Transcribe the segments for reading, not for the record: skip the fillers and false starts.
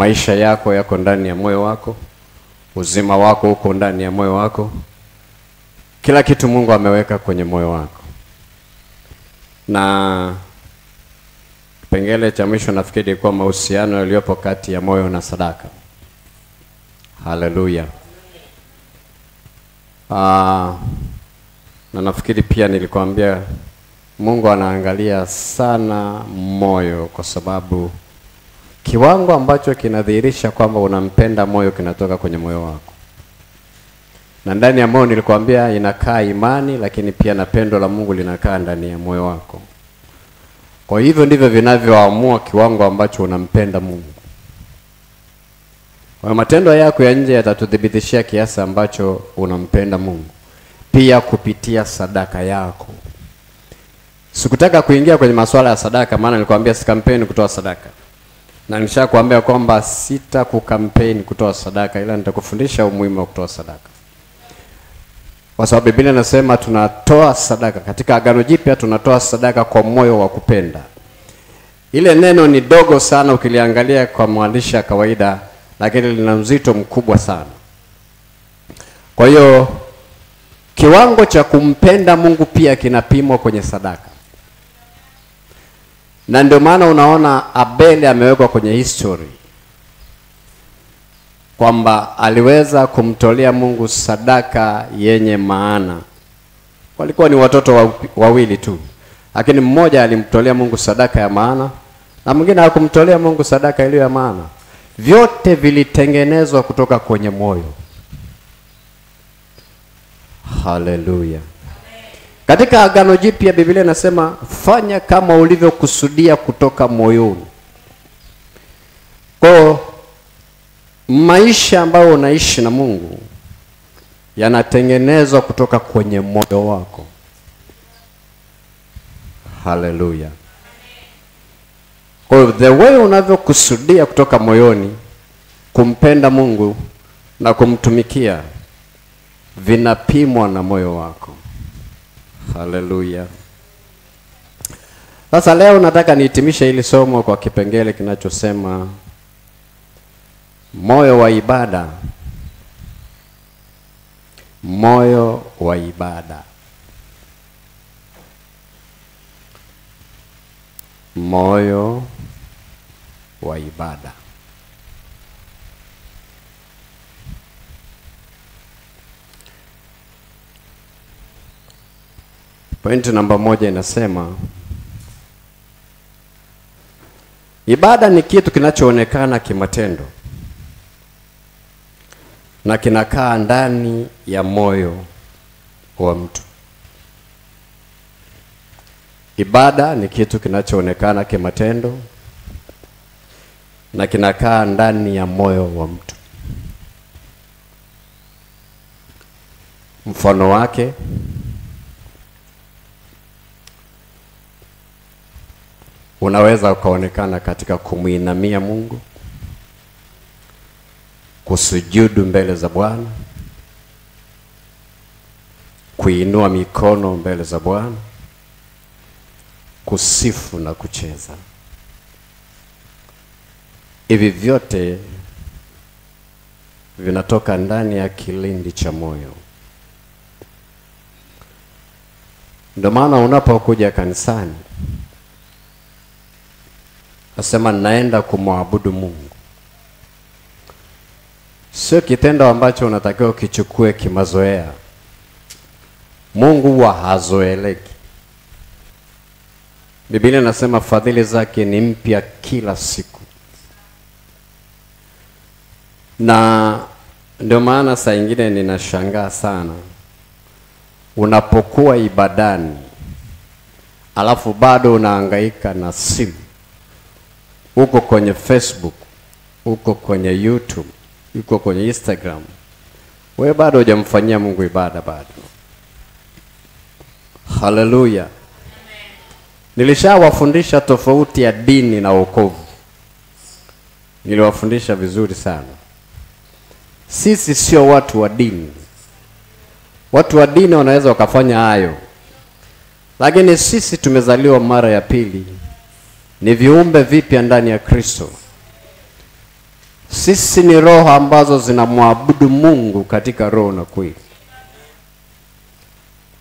Maisha yako yako ndani ya moyo wako, uzima wako uko ndani ya moyo wako. Kila kitu Mungu ameweka kwenye moyo wako. Na kipengele cha mwisho nafikiri kwa mahusiano yaliyopo kati ya moyo na sadaka. Haleluya. Na nafikiri pia nilikwambia Mungu anaangalia sana moyo, kwa sababu kiwango ambacho kinadhihirisha kwamba unampenda moyo kinatoka kwenye moyo wako. Na ndani ya moyo nilikwambia inakaa imani, lakini pia na pendo la Mungu linakaa ndani ya moyo wako. Kwa hivyo ndivyo vinavyoamua kiwango ambacho unampenda Mungu. Kwa matendo yako ya nje yatatudhibitishia kiasi ambacho unampenda Mungu, pia kupitia sadaka yako. Sikutaka kuingia kwenye masuala ya sadaka, maana nilikwambia si kampeni kutoa sadaka. Na nishakwambia kwamba sita kukampeni kutoa sadaka, ila nitakufundisha umuhimu wa kutoa sadaka. Kwa sababu Biblia inasema tunatoa sadaka. Katika Agano Jipya tunatoa sadaka kwa moyo wa kupenda. Ile neno ni dogo sana ukiliangalia kwa mwandishi wa kawaida, lakini lina uzito mkubwa sana. Kwa hiyo kiwango cha kumpenda Mungu pia kinapimwa kwenye sadaka. Na ndio maana unaona Abeli amewekwa kwenye history, kwamba aliweza kumtolea Mungu sadaka yenye maana. Walikuwa ni watoto wawili tu, lakini mmoja alimtolea Mungu sadaka ya maana na mwingine hakumtolea Mungu sadaka iliyo ya maana. Vyote vilitengenezwa kutoka kwenye moyo. Haleluya. Katika Agano Jipya Biblia inasema fanya kama ulivyokusudia kutoka moyoni. Kwa maisha ambayo unaishi na Mungu yanatengenezwa kutoka kwenye moyo wako. Haleluya. Kwa the way unavyokusudia kutoka moyoni kumpenda Mungu na kumtumikia vinapimwa na moyo wako. Haleluya. Sasa leo nataka nihitimishe hili somo kwa kipengele kinachosema moyo wa ibada. Moyo wa ibada. Moyo wa ibada. Pointi namba 1 inasema ibada ni kitu kinachoonekana kimatendo na kinakaa ndani ya moyo wa mtu. Ibada ni kitu kinachoonekana kimatendo na kinakaa ndani ya moyo wa mtu. Mfano wake, unaweza ukaonekana katika kumuinamia Mungu, kusujudu mbele za Bwana, kuinua mikono mbele za Bwana, kusifu na kucheza. Hivi vyote vinatoka ndani ya kilindi cha moyo. Ndio maana unapokuja kanisani nasema naenda kumwabudu Mungu. Sio kitendo ambacho unatakiwa ukichukue kimazoea. Mungu huwa hazoeleki. Biblia inasema fadhili zake ni mpya kila siku. Na ndio maana saa nyingine ninashangaa sana unapokuwa ibadani alafu bado unahangaika na simu. Uko kwenye Facebook, uko kwenye YouTube, uko kwenye Instagram. Wewe bado hujamfanyia Mungu ibada bado. Haleluya. Nilishawafundisha tofauti ya dini na wokovu. Niliwafundisha vizuri sana. Sisi sio watu wa dini. Watu wa dini wanaweza wakafanya hayo, lakini sisi tumezaliwa mara ya pili. Ni viumbe vipya ndani ya Kristo. Sisi ni roho ambazo zinamwabudu Mungu katika roho na kweli.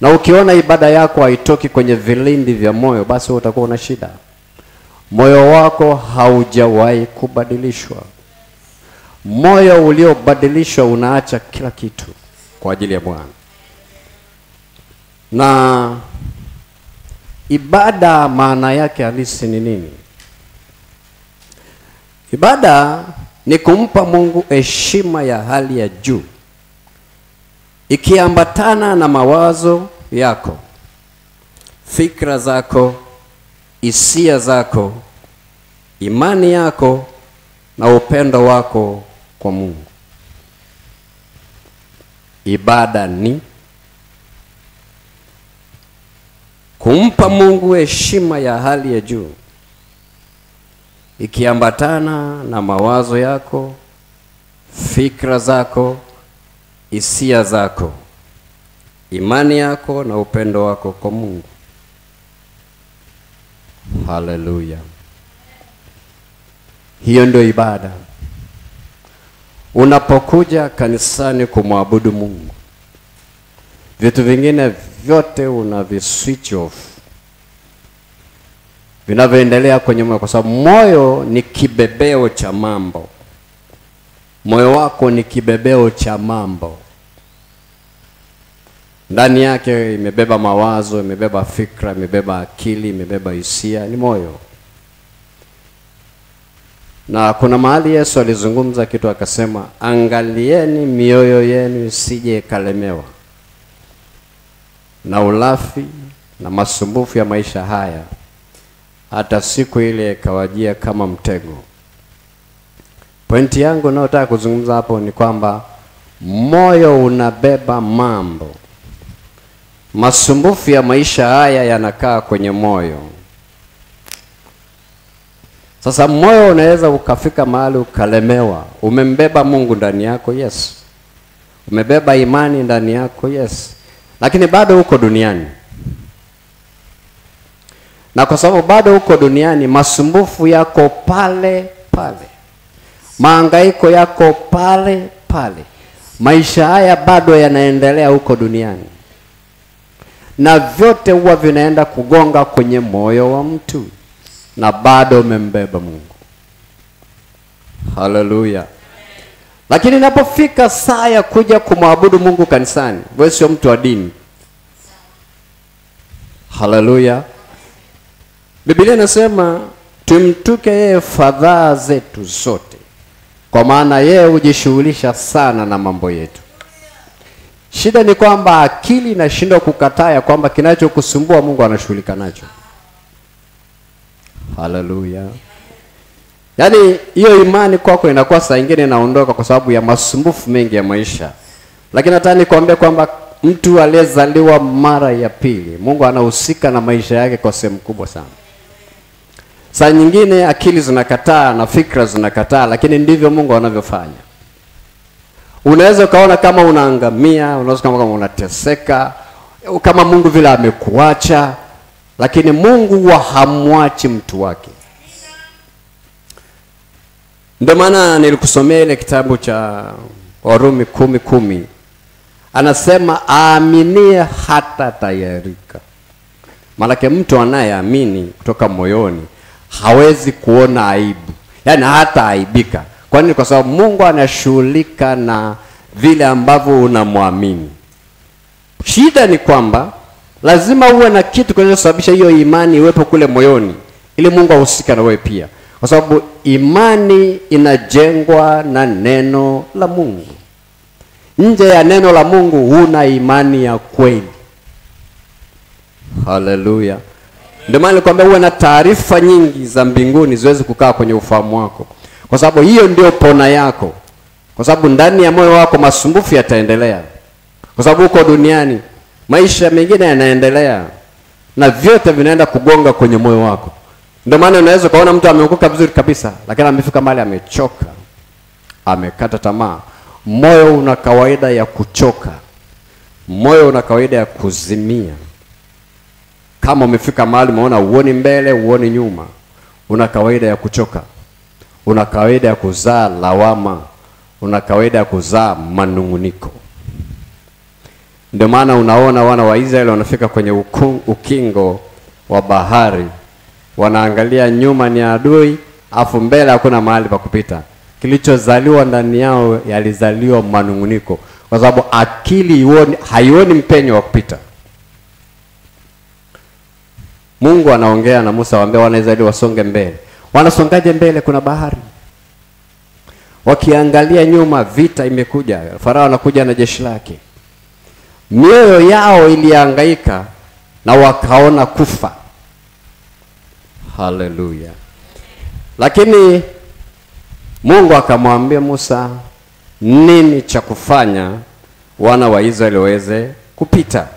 Na ukiona ibada yako haitoki kwenye vilindi vya moyo, basi utakuwa una shida. Moyo wako haujawahi kubadilishwa. Moyo uliobadilishwa unaacha kila kitu kwa ajili ya Bwana. Na ibada maana yake halisi ni nini? Ibada ni kumpa Mungu heshima ya hali ya juu, ikiambatana na mawazo yako, fikra zako, hisia zako, imani yako na upendo wako kwa Mungu. Ibada ni kumpa Mungu heshima ya hali ya juu, ikiambatana na mawazo yako, fikra zako, hisia zako, imani yako na upendo wako kwa Mungu. Haleluya. Hiyo ndio ibada. Unapokuja kanisani kumwabudu Mungu, vitu vingine vyote unaviswitch off, vinavyoendelea kwenye moyo, kwa sababu moyo ni kibebeo cha mambo. Moyo wako ni kibebeo cha mambo. Ndani yake imebeba mawazo, imebeba fikra, imebeba akili, imebeba hisia, ni moyo. Na kuna mahali Yesu alizungumza kitu akasema, angalieni mioyo yenu isije ikalemewa na ulafi na masumbufu ya maisha haya, hata siku ile ikawajia kama mtego. Pointi yangu ninayotaka kuzungumza hapo ni kwamba moyo unabeba mambo. Masumbufu ya maisha haya yanakaa kwenye moyo. Sasa moyo unaweza ukafika mahali ukalemewa. Umembeba Mungu ndani yako, yes. Umebeba imani ndani yako, yes. Lakini bado uko duniani. Na kwa sababu bado uko duniani, masumbufu yako pale pale. Mahangaiko yako pale pale. Maisha haya bado yanaendelea huko duniani. Na vyote huwa vinaenda kugonga kwenye moyo wa mtu. Na bado umembeba Mungu. Haleluya. Lakini inapofika saa ya kuja kumwabudu Mungu kanisani, wewe sio mtu wa dini. Haleluya. Biblia inasema tumtuke yeye fadhaa zetu zote, kwa maana yeye hujishughulisha sana na mambo yetu. Shida ni kwamba akili inashindwa kukataa kwamba kinachokusumbua Mungu anashughulika nacho. Haleluya. Yaani hiyo imani kwako inakuwa saa nyingine inaondoka kwa sababu ya masumbufu mengi ya maisha. Lakini nataka nikwambie kwamba mtu aliyezaliwa mara ya pili, Mungu anahusika na maisha yake kwa sehemu kubwa sana. Saa nyingine akili zinakataa na fikra zinakataa, lakini ndivyo Mungu anavyofanya. Unaweza kaona kama unaangamia, unaweza kama unateseka, kama Mungu vile amekuacha, lakini Mungu huwa hamwachi mtu wake. Ndio maana nilikusomea ile kitabu cha Warumi 10:10. Anasema aaminie hata tayarika. Maana mtu anayeamini kutoka moyoni hawezi kuona aibu. Yaani hata aibika. Kwa nini? Kwa sababu Mungu anashughulika na vile ambavyo unamwamini. Shida ni kwamba lazima uwe na kitu kinachosababisha hiyo imani iwepo kule moyoni, ili Mungu ahusike na wewe pia. Kwa sababu imani inajengwa na neno la Mungu. Nje ya neno la Mungu huna imani ya kweli. Haleluya. Ndio maana nilikwambia uwe na taarifa nyingi za mbinguni ziweze kukaa kwenye ufahamu wako. Kwa sababu hiyo ndio pona yako. Kwa sababu ndani ya moyo wako masumbufu yataendelea. Kwa sababu uko duniani, maisha mengine yanaendelea na vyote vinaenda kugonga kwenye moyo wako. Ndio maana unaweza kuona mtu ameokoka vizuri kabisa, lakini amefika mahali amechoka, amekata tamaa. Moyo una kawaida ya kuchoka. Moyo una kawaida ya kuzimia. Kama umefika mahali umeona uoni mbele, uoni nyuma, una kawaida ya kuchoka. una kawaida ya kuzaa lawama, una kawaida ya kuzaa manunguniko. Ndio maana unaona wana wa Israeli wanafika kwenye ukingo wa bahari, wanaangalia nyuma ni adui, afu mbele hakuna mahali pa kupita. Kilichozaliwa ndani yao yalizaliwa manunguniko, kwa sababu akili haioni mpenyo wa kupita. Mungu anaongea na Musa, waambia wana Israeli wasonge mbele. Wanasongaje mbele? Kuna bahari. Wakiangalia nyuma, vita imekuja. Farao anakuja na jeshi lake. Mioyo yao ilihangaika na wakaona kufa. Haleluya. Lakini Mungu akamwambia Musa nini cha kufanya wana wa Israeli waweze kupita.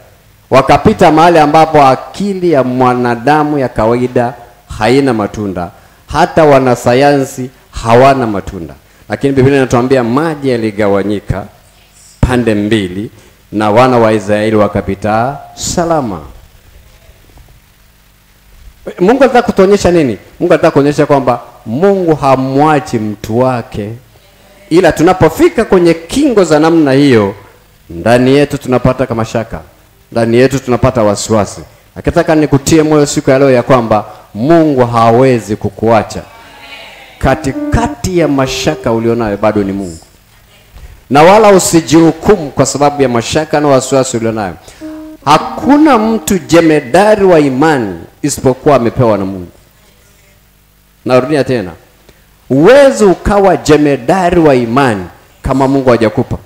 Wakapita mahali ambapo akili ya mwanadamu ya kawaida haina matunda, hata wanasayansi hawana matunda. Lakini Biblia inatuambia maji yaligawanyika pande mbili na wana wa Israeli wakapita salama. Mungu anataka kutuonyesha nini? Mungu anataka kuonyesha kwamba Mungu hamwachi mtu wake, ila tunapofika kwenye kingo za namna hiyo, ndani yetu tunapata kama shaka, ndani yetu tunapata wasiwasi. Akitaka nikutie moyo siku ya leo ya kwamba Mungu hawezi kukuacha. Katikati ya mashaka ulionayo bado ni Mungu. Na wala usijihukumu kwa sababu ya mashaka na wasiwasi ulionayo. Hakuna mtu jemedari wa imani isipokuwa amepewa na Mungu. Narudia tena. Uwezo ukawa jemedari wa imani kama Mungu hajakupa.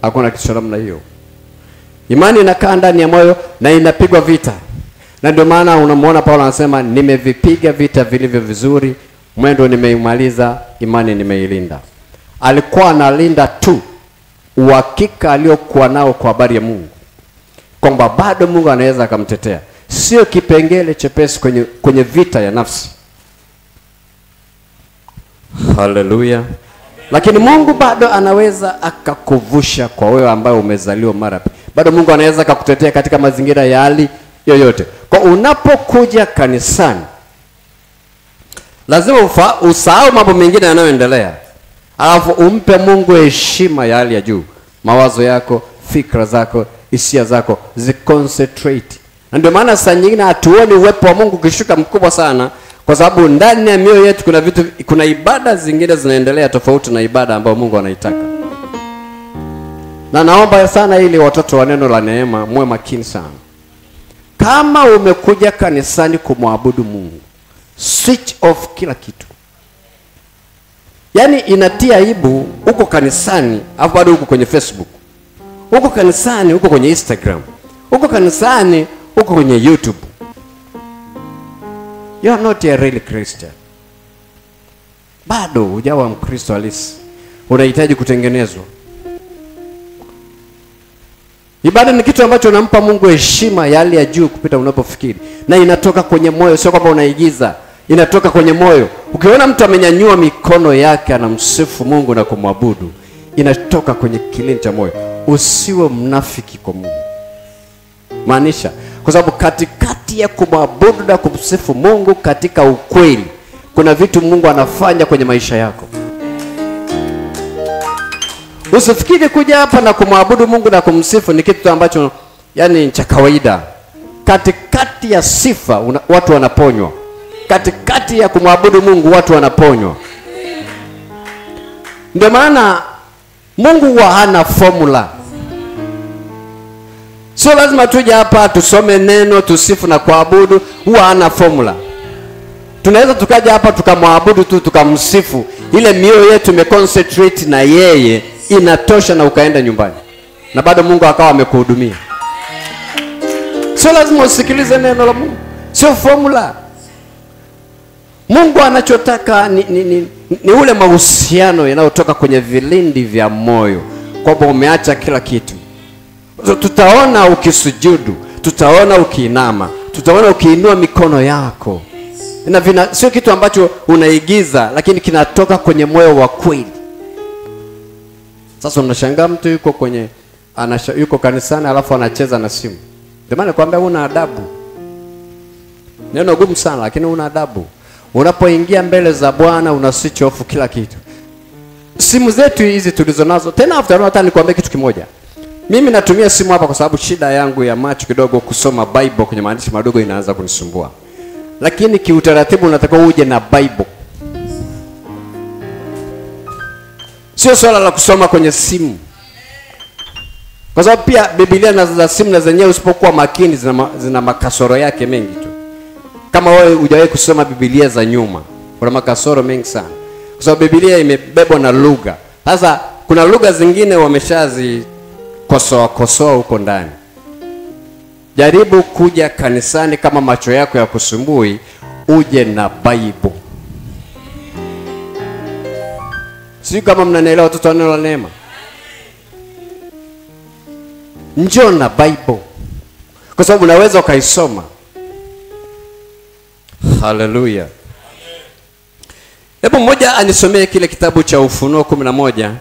Hakuna kitu namna hiyo. Imani inakaa ndani ya moyo na inapigwa vita. Na ndio maana unamuona Paulo anasema nimevipiga vita vilivyo vizuri, mwendo nimeimaliza, imani nimeilinda. Alikuwa analinda tu uhakika aliokuwa nao kwa habari ya Mungu, kwamba bado Mungu anaweza akamtetea. Sio kipengele chepesi kwenye vita ya nafsi. Haleluya. Lakini Mungu bado anaweza akakuvusha kwa wewe ambaye umezaliwa mara pili. Bado Mungu anaweza akakutetea katika mazingira ya hali yoyote. Kwa unapokuja kanisani, lazima usahau mambo mengine yanayoendelea. Alafu umpe Mungu heshima ya hali ya juu. Mawazo yako, fikra zako, hisia zako ziconcentrate. Na ndio maana saa nyingine hatuoni uwepo wa Mungu ukishuka mkubwa sana, kwa sababu ndani ya mioyo yetu kuna ibada zingine zinaendelea tofauti na ibada ambayo Mungu anaitaka. Na naomba sana ili watoto wa neno la neema muwe makini sana. Kama umekuja kanisani kumwabudu Mungu, switch off kila kitu. Yaani inatia aibu uko kanisani afu bado uko kwenye Facebook. Uko kanisani uko kwenye Instagram. Uko kanisani uko kwenye YouTube. You are not a real Christian. Bado hujawa Mkristo halisi. Unahitaji kutengenezwa. Ibada ni kitu ambacho unampa Mungu heshima ya hali ya juu kupita unapofikiri. Na inatoka kwenye moyo, sio kwamba unaigiza. Inatoka kwenye moyo. Ukiona mtu amenyanyua mikono yake anamsifu Mungu na kumwabudu, inatoka kwenye kilindi cha moyo. Usiwe mnafiki kwa Mungu. Maanisha, kwa sababu katikati ya kumwabudu na kumsifu Mungu katika ukweli, kuna vitu Mungu anafanya kwenye maisha yako. Usifikiri kuja hapa na kumwabudu Mungu na kumsifu ni kitu ambacho yani cha kawaida. Katikati ya sifa watu wanaponywa. Katikati ya kumwabudu Mungu watu wanaponywa. Ndio maana Mungu huwa hana formula. Sio lazima tuje hapa tusome neno, tusifu na kuabudu, huwa hana formula. Tunaweza tukaja hapa tukamwabudu tu tukamsifu, ile mioyo yetu imeconcentrate na yeye, inatosha na ukaenda nyumbani. Na bado Mungu akawa amekuhudumia. Sio lazima usikilize neno la Mungu. Sio formula. Mungu anachotaka ni ule mahusiano yanayotoka kwenye vilindi vya moyo, kwamba umeacha kila kitu. Tutaona ukisujudu, tutaona ukiinama, tutaona ukiinua mikono yako. Na sio kitu ambacho unaigiza, lakini kinatoka kwenye moyo wa kweli. Sasa unashangaa mtu yuko kanisani alafu anacheza na simu. Ndio maana nakwambia una adabu. Neno gumu sana lakini una adabu. Unapoingia mbele za Bwana una switch off kila kitu. Simu zetu hizi tulizonazo, tena after all, hata nikwambie kitu kimoja. Mimi natumia simu hapa kwa sababu shida yangu ya macho kidogo, kusoma Bible kwenye maandishi madogo inaanza kunisumbua. Lakini kiutaratibu unatakiwa uje na Bible. Sio swala la kusoma kwenye simu. Kwa sababu pia Biblia na za simu na zenyewe usipokuwa makini zina makasoro yake mengi tu. Kama wewe hujawahi kusoma Biblia za nyuma, kuna makasoro mengi sana. Kwa sababu Biblia imebebwa na lugha. Sasa kuna lugha zingine wameshazikosoa huko ndani. Jaribu kuja kanisani kama macho yako ya kusumbui, uje na Bible. Sio kama mnanielewa watoto wa neno la neema. Njoo na Bible. Kwa sababu unaweza ukaisoma. Hallelujah. Hebu mmoja anisomee kile kitabu cha Ufunuo 11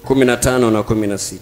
15 na 16.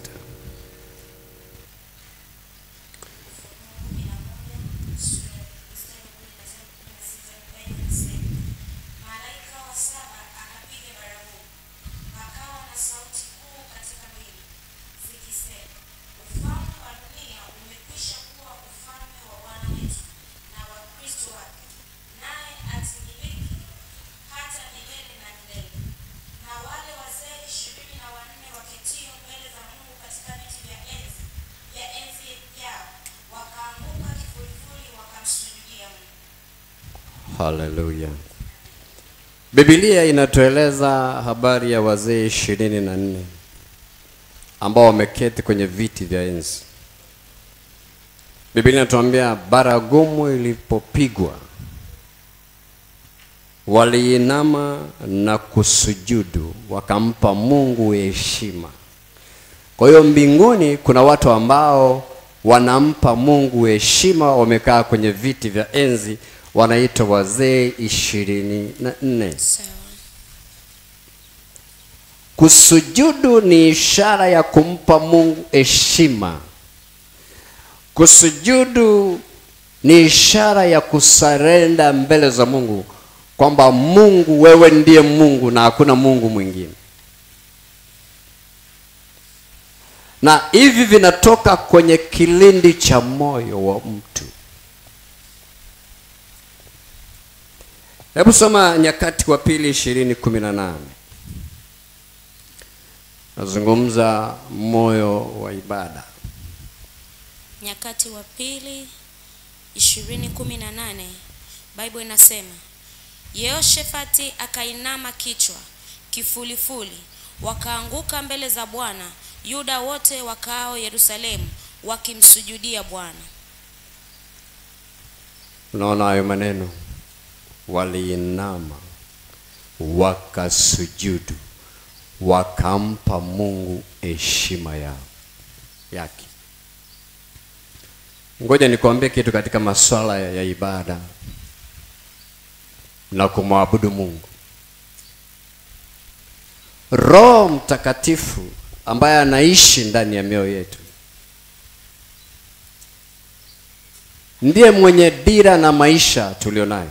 Hallelujah. Biblia inatueleza habari ya wazee 24 ambao wameketi kwenye viti vya enzi. Biblia inatuambia baragumu ilipopigwa waliinama na kusujudu, wakampa Mungu heshima. Kwa hiyo mbinguni kuna watu ambao wanampa Mungu heshima, wamekaa kwenye viti vya enzi, wanaitwa wazee 24. Kusujudu ni ishara ya kumpa Mungu heshima. Kusujudu ni ishara ya kusarenda mbele za Mungu, kwamba Mungu, wewe ndiye Mungu na hakuna Mungu mwingine. Na hivi vinatoka kwenye kilindi cha moyo wa mtu. Hebu soma Nyakati wa Pili 20:18. Nazungumza moyo wa ibada. Nyakati wa Pili 20:18. Bible inasema, Yehoshafati akainama kichwa kifulifuli, wakaanguka mbele za Bwana, Yuda wote wakao Yerusalemu wakimsujudia Bwana. Unaona hayo maneno? Waliinama, wakasujudu, wakampa Mungu heshima yake. Ngoja nikwambie kitu katika masuala ya ibada na kumwabudu Mungu. Roho Mtakatifu ambaye anaishi ndani ya mioyo yetu ndiye mwenye dira na maisha tulionayo.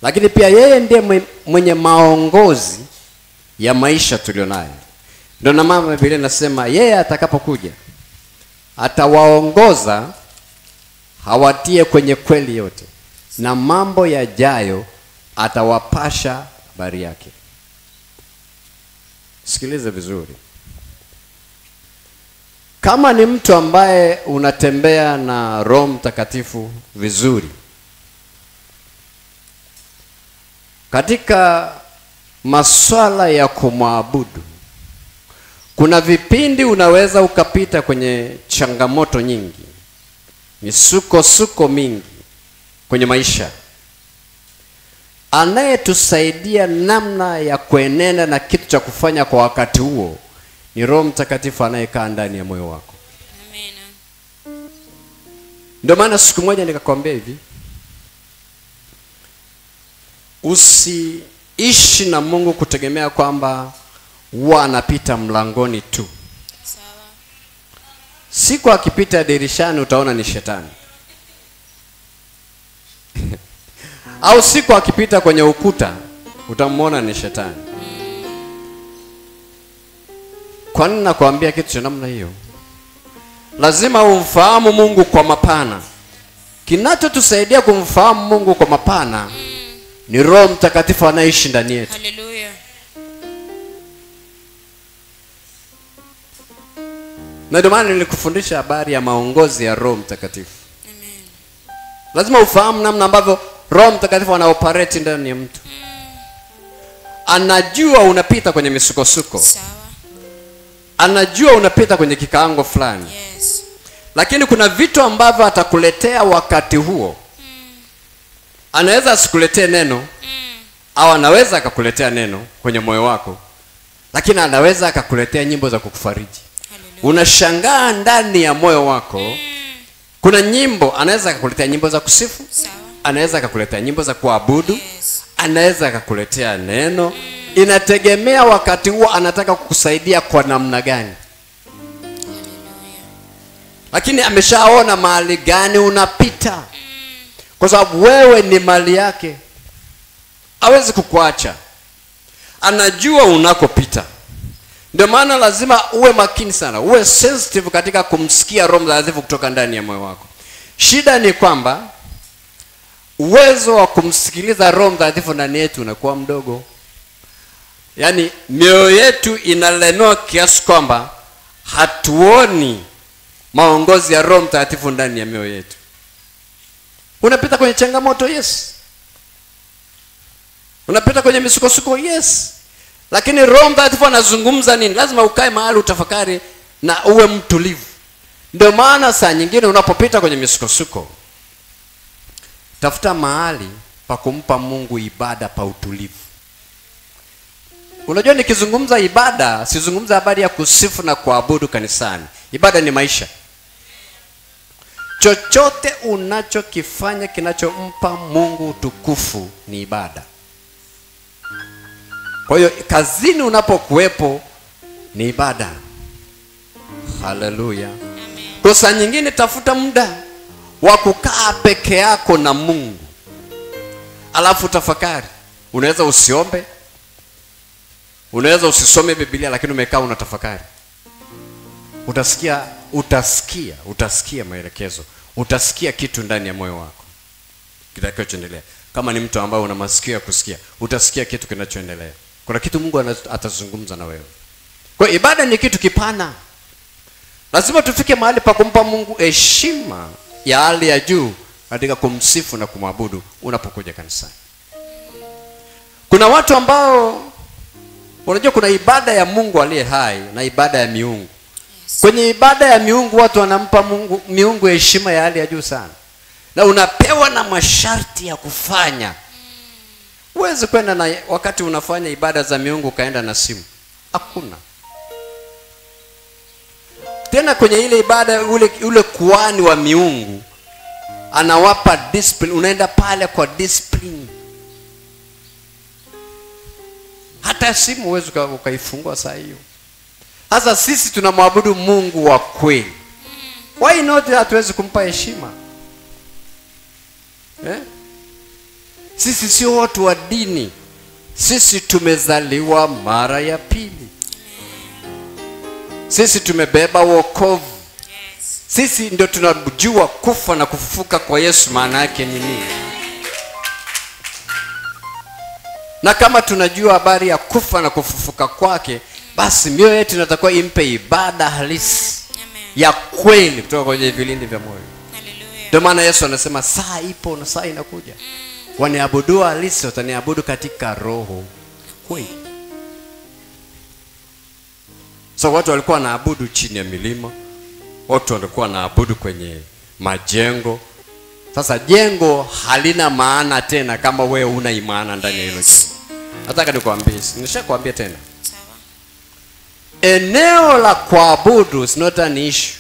Lakini pia yeye ndiye mwenye maongozi ya maisha tulionayo. Ndio na mama Biblia inasema yeye atakapokuja atawaongoza, hawatie kwenye kweli yote, na mambo yajayo atawapasha habari yake. Sikilize vizuri. Kama ni mtu ambaye unatembea na Roho Mtakatifu vizuri, katika masuala ya kumwabudu, kuna vipindi unaweza ukapita kwenye changamoto nyingi, misukosuko mingi kwenye maisha. Anayetusaidia namna ya kuenenda na kitu cha kufanya kwa wakati huo ni Roho Mtakatifu anayekaa ndani ya moyo wako. Amen. Ndio maana siku moja nikakwambia hivi, usiishi na Mungu kutegemea kwamba huwa anapita mlangoni tu. Sawa. siku akipita dirishani utaona ni shetani. Au siku akipita kwenye ukuta utamwona ni shetani. Kwa nini nakwambia kitu cha namna hiyo? Lazima umfahamu Mungu kwa mapana. Kinachotusaidia kumfahamu Mungu kwa mapana ni Roho Mtakatifu anaishi ndani yetu. Haleluya. Na ndio maana nilikufundisha habari ya maongozi ya Roho Mtakatifu. Amen. Lazima ufahamu namna ambavyo Roho Mtakatifu anaoperate ndani ya mtu. Anajua unapita kwenye misukosuko. Sawa. Anajua unapita kwenye kikaango fulani. Yes. Lakini kuna vitu ambavyo atakuletea wakati huo. Anaweza asikuletee neno. Au anaweza akakuletea neno kwenye moyo wako. Lakini anaweza akakuletea nyimbo za kukufariji. Hallelujah. Unashangaa ndani ya moyo wako. Kuna nyimbo, anaweza akakuletea nyimbo za kusifu. Sawa. Anaweza akakuletea nyimbo za kuabudu. Yes. Anaweza akakuletea neno. Inategemea wakati huo anataka kukusaidia kwa namna gani. Hallelujah. Lakini ameshaona mahali gani unapita. Kwa sababu wewe ni mali yake. Hawezi kukuacha. Anajua unakopita. Ndio maana lazima uwe makini sana. Uwe sensitive katika kumsikia Roho Mtakatifu kutoka ndani ya moyo wako. Shida ni kwamba uwezo wa kumsikiliza Roho Mtakatifu ndani yetu unakuwa mdogo. Yaani mioyo yetu inalemewa kiasi kwamba hatuoni maongozi ya Roho Mtakatifu ndani ya mioyo yetu. Unapita kwenye changamoto, yes. Unapita kwenye misukosuko, yes. Lakini Roho Mtakatifu anazungumza nini? Lazima ukae mahali utafakari na uwe mtulivu. Ndio maana saa nyingine unapopita kwenye misukosuko, tafuta mahali pa kumpa Mungu ibada pa utulivu. Unajua nikizungumza ibada, sizungumza habari ya kusifu na kuabudu kanisani. Ibada ni maisha. Chochote unachokifanya kinachompa Mungu utukufu ni ibada. Kwa hiyo kazini unapokuwepo ni ibada. Haleluya. Amen. Kwa saa nyingine tafuta muda wa kukaa peke yako na Mungu. Alafu tafakari. Unaweza usiombe. Unaweza usisome Biblia lakini umekaa unatafakari. Utasikia maelekezo. Utasikia kitu ndani ya moyo wako kitakachoendelea. Kama ni mtu ambaye una masikio ya kusikia, utasikia kitu kinachoendelea. Kuna kitu Mungu atazungumza na wewe. Kwa ibada ni kitu kipana. Lazima tufike mahali pa kumpa Mungu heshima ya hali ya juu katika kumsifu na kumwabudu unapokuja kanisani. Kuna watu ambao unajua kuna ibada ya Mungu aliye hai na ibada ya miungu. Yes. Kwenye ibada ya miungu watu wanampa miungu heshima ya hali ya juu sana. Na unapewa na masharti ya kufanya. Huwezi kwenda na wakati unafanya ibada za miungu kaenda na simu. Hakuna. Tena kwenye ile ibada ule kuhani wa miungu anawapa discipline. Unaenda pale kwa discipline. Hata simu huwezi ukaifungua saa hiyo. Sasa sisi tunamwabudu Mungu wa kweli. Why not hatuwezi kumpa heshima? Sisi sio watu wa dini. Sisi tumezaliwa mara ya pili. Sisi tumebeba wokovu. Yes. Sisi ndio tunajua kufa na kufufuka kwa Yesu maana yake ni nini. Na kama tunajua habari ya kufa na kufufuka kwake, basi mioyo yetu inatakiwa impe ibada halisi. Amen. Ya kweli kutoka kwenye vilindi vya moyo. Hallelujah. Ndio maana Yesu anasema saa ipo na saa inakuja. Waniabudu halisi wataniabudu katika roho kweli. So watu walikuwa wanaabudu chini ya milima. Watu walikuwa wanaabudu kwenye majengo. Sasa jengo halina maana tena kama wewe una imani ndani ya hilo jengo. Nataka nikwambie, nishakwambia tena. Sawa. Eneo la kuabudu is not an issue.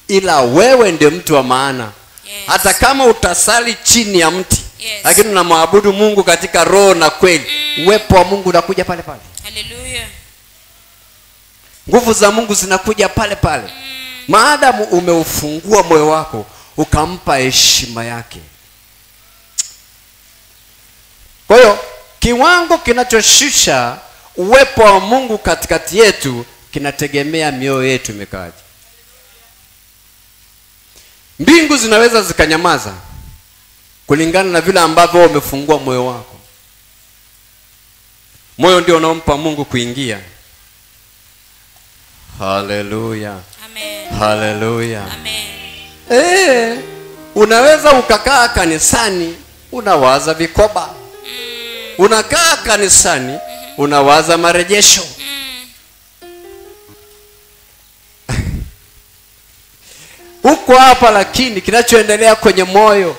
Ila wewe ndio mtu wa maana. Yes. Hata kama utasali chini ya mti, Yes. lakini unamwabudu Mungu katika roho na kweli, uwepo wa Mungu unakuja pale pale. Hallelujah. Nguvu za Mungu zinakuja pale pale. maadamu umeufungua moyo wako ukampa heshima yake. Kwa hiyo kiwango kinachoshusha uwepo wa Mungu katikati yetu kinategemea mioyo yetu imekaaje. Mbingu zinaweza zikanyamaza kulingana na vile ambavyo umefungua moyo wako. Moyo ndio unaompa Mungu kuingia. Haleluya. Amen. Haleluya. Amen. Unaweza ukakaa kanisani unawaza vikoba. Unakaa kanisani unawaza marejesho. Huko hapa lakini kinachoendelea kwenye moyo,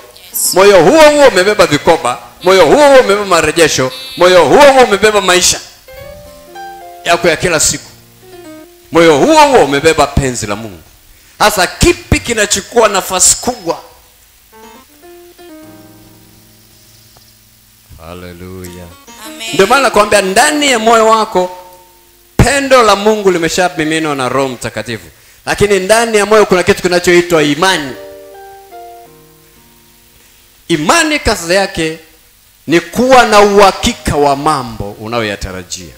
moyo huo huo umebeba vikoba, moyo huo huo umebeba marejesho, moyo huo huo umebeba maisha yako ya kila siku, moyo huo huo umebeba penzi la Mungu. Hasa kipi kinachukua nafasi kubwa? Haleluya. Amen. Ndio maana nakwambia ndani ya moyo wako pendo la Mungu limeshamiminwa na Roho Mtakatifu. Lakini ndani ya moyo kuna kitu kinachoitwa imani. Imani kazi yake ni kuwa na uhakika wa mambo unayoyatarajia.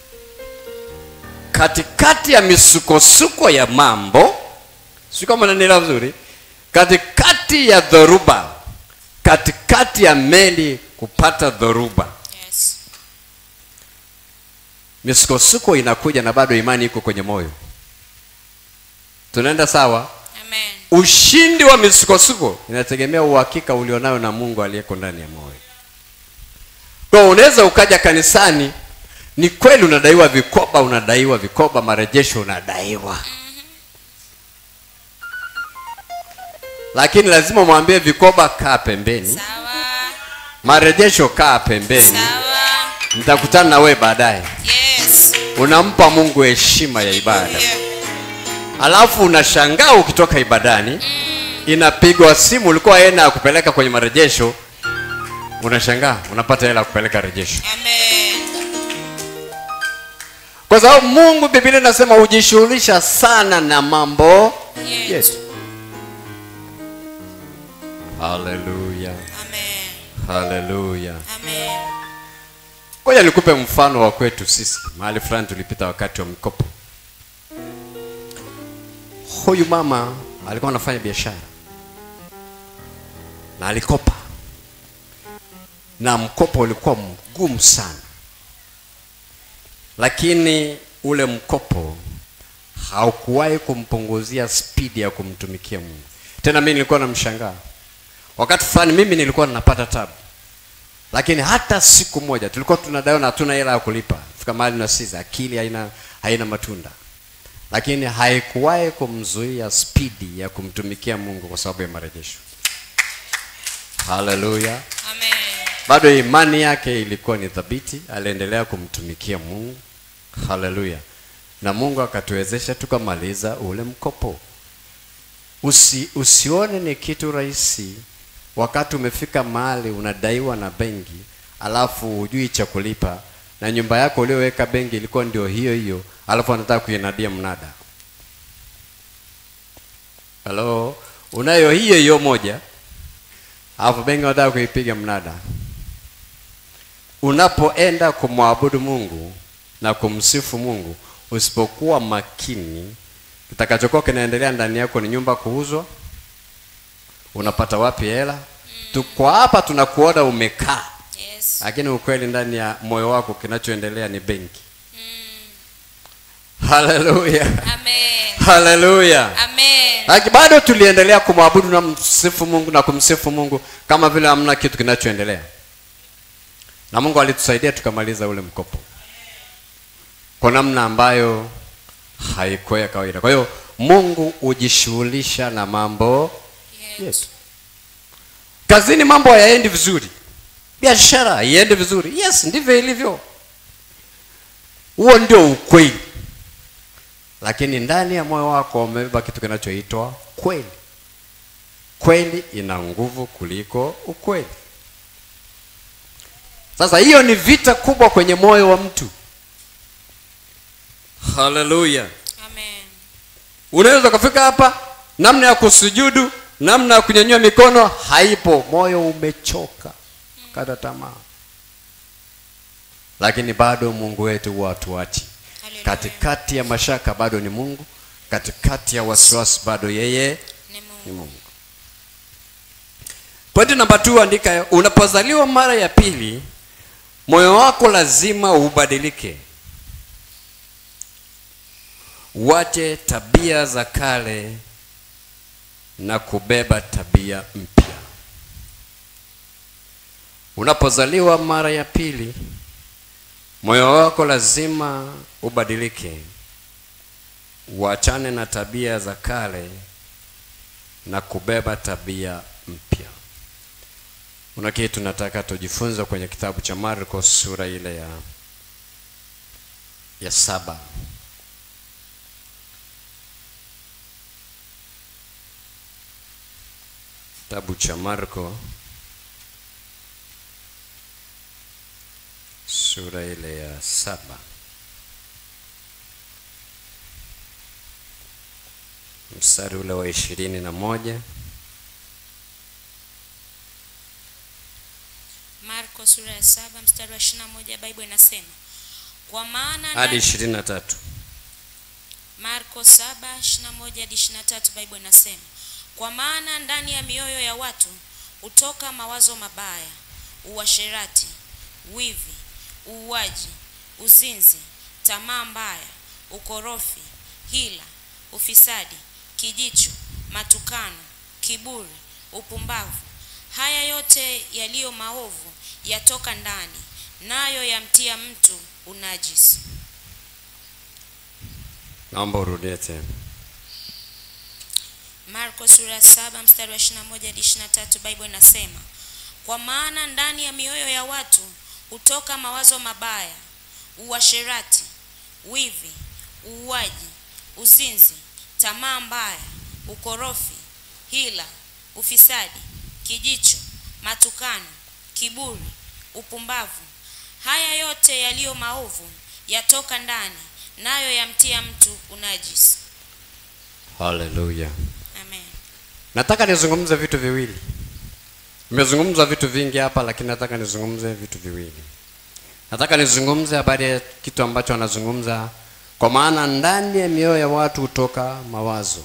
Katikati ya misukosuko ya mambo, sio kama unanielewa vizuri, katikati ya dhoruba, katikati ya meli kupata dhoruba. Yes. Misukosuko inakuja na bado imani iko kwenye moyo. Tunaenda sawa? Amen. Ushindi wa misukosuko inategemea uhakika ulionayo na Mungu aliyeko ndani ya moyo. Kwa unaweza ukaja kanisani, ni kweli unadaiwa vikoba, marejesho unadaiwa. Lakini lazima mwambie vikoba kaa pembeni. Sawa. Marejesho kaa pembeni. Sawa. Nitakutana na wewe baadaye. Yes. Unampa Mungu heshima ya ibada. Yeah. Alafu unashangaa ukitoka ibadani, inapigwa simu, ulikuwa hela kupeleka kwenye marejesho, unashangaa unapata hela kupeleka rejesho. Amen. Kwa sababu Mungu, Biblia inasema hujishughulisha sana na mambo yetu. Haleluya. Amen. Haleluya. Amen. Ngoja nikupe mfano wa kwetu sisi. Mahali fulani tulipita wakati wa mkopo. Huyu mama alikuwa anafanya biashara na alikopa, na mkopo ulikuwa mgumu sana, lakini ule mkopo haukuwahi kumpunguzia spidi ya kumtumikia Mungu. Tena mimi nilikuwa namshangaa. Wakati fulani mimi nilikuwa ninapata tabu, lakini hata siku moja tulikuwa tunadaiwa na hatuna hela ya kulipa, fika mahali na sisi akili haina matunda, lakini haikuwahi kumzuia spidi ya kumtumikia Mungu kwa sababu ya marejesho. Haleluya. Amen. Bado imani yake ilikuwa ni thabiti, aliendelea kumtumikia Mungu. Haleluya. Na Mungu akatuwezesha tukamaliza ule mkopo. Usione ni kitu rahisi wakati umefika mahali unadaiwa na benki, alafu hujui cha kulipa, na nyumba yako uliyoweka benki ilikuwa ndio hiyo, alafu anataka kuinadia mnada. Hello, unayo hiyo moja, alafu benki anataka kuipiga mnada. Unapoenda kumwabudu Mungu na kumsifu Mungu, usipokuwa makini, kitakachokuwa kinaendelea ndani yako ni nyumba kuuzwa. Unapata wapi hela? Tuko hapa tunakuona umekaa. Yes. Lakini ukweli ndani ya moyo wako kinachoendelea ni benki. Haleluya. Amen. Haleluya. Amen. Lakini bado tuliendelea kumwabudu na kumsifu Mungu kama vile hamna kitu kinachoendelea. Na Mungu alitusaidia tukamaliza ule mkopo kwa namna ambayo haikuwa ya kawaida. Kwa hiyo Mungu hujishughulisha na mambo yetu. Kazini mambo hayaendi vizuri, biashara haiendi vizuri, yes, ndivyo ilivyo. Huo ndio ukweli. Lakini ndani ya moyo wako umebeba kitu kinachoitwa kweli. Kweli ina nguvu kuliko ukweli. Sasa hiyo ni vita kubwa kwenye moyo wa mtu. Haleluya. Amen. Unaweza kufika hapa namna ya kusujudu, namna ya kunyanyua mikono haipo. Moyo umechoka, kata tamaa. Lakini bado Mungu wetu huwa hatuachi. Katikati ya mashaka bado ni Mungu, katikati ya wasiwasi bado yeye ni Mungu. Pointi namba 2, andika: unapozaliwa mara ya pili, moyo wako lazima ubadilike. Uache tabia za kale na kubeba tabia mpya. Unapozaliwa mara ya pili, moyo wako lazima ubadilike. Uachane na tabia za kale na kubeba tabia mpya. Una kitu nataka tujifunze kwenye kitabu cha Marko sura ile ya 7. Kitabu cha Marko sura ile ya 7. Mstari ule wa 21. Marko sura ya 7 mstari wa 21, Biblia inasema, kwa maana hadi 23. Marko 7:21 hadi 23, Biblia inasema, kwa maana ndani ya mioyo ya watu hutoka mawazo mabaya, uasherati, wivi, uuaji, uzinzi, tamaa mbaya, ukorofi, hila, ufisadi, kijicho, matukano, kiburi, upumbavu. Haya yote yaliyo maovu yatoka ndani, nayo yamtia mtu unajisi. Naomba urudie tena. Marko sura 7 mstari wa 21 hadi 23, Biblia inasema, kwa maana ndani ya mioyo ya watu hutoka mawazo mabaya, uasherati, wivi, uuaji, uzinzi, tamaa mbaya, ukorofi, hila, ufisadi, kijicho, matukano, kiburi, upumbavu. Haya yote yaliyo maovu yatoka ndani, nayo yamtia mtu unajisi. Hallelujah. Amen. Nataka nizungumze vitu viwili. Nimezungumza vitu vingi hapa, lakini nataka nizungumze vitu viwili. Nataka nizungumze habari ya kitu ambacho anazungumza, kwa maana ndani ya mioyo ya watu hutoka mawazo.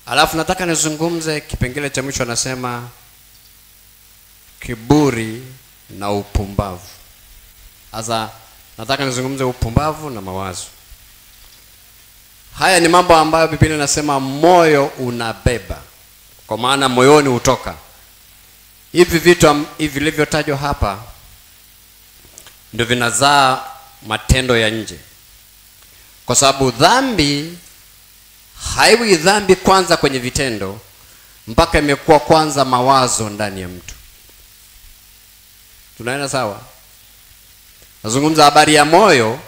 Alafu nataka nizungumze kipengele cha mwisho, anasema kiburi na upumbavu. Sasa nataka nizungumze upumbavu na mawazo. Haya ni mambo ambayo Biblia inasema moyo unabeba, kwa maana moyoni hutoka. Hivi vitu hivi vilivyotajwa hapa ndio vinazaa matendo ya nje, kwa sababu dhambi haiwi dhambi kwanza kwenye vitendo mpaka imekuwa kwanza mawazo ndani ya mtu. Tunaenda sawa? Nazungumza habari ya moyo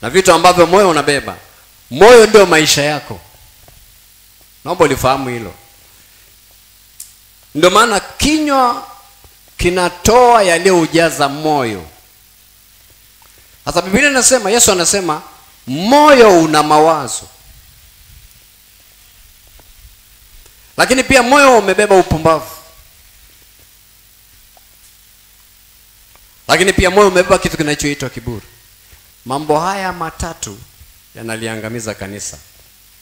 na vitu ambavyo moyo unabeba. Moyo ndio maisha yako. Naomba ulifahamu hilo. Ndio maana kinywa kinatoa yaliyoujaza moyo. Sasa Biblia inasema, Yesu anasema moyo una mawazo. Lakini pia moyo umebeba upumbavu. Lakini pia moyo umebeba kitu kinachoitwa kiburi. Mambo haya matatu yanaliangamiza kanisa: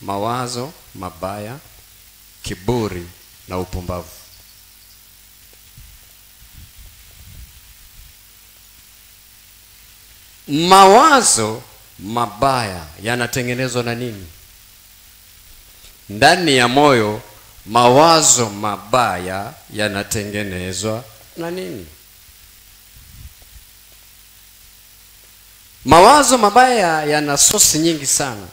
mawazo mabaya, kiburi na upumbavu. Mawazo mabaya yanatengenezwa na nini? Ndani ya moyo mawazo mabaya yanatengenezwa na nini? Mawazo mabaya yana sosi nyingi sana.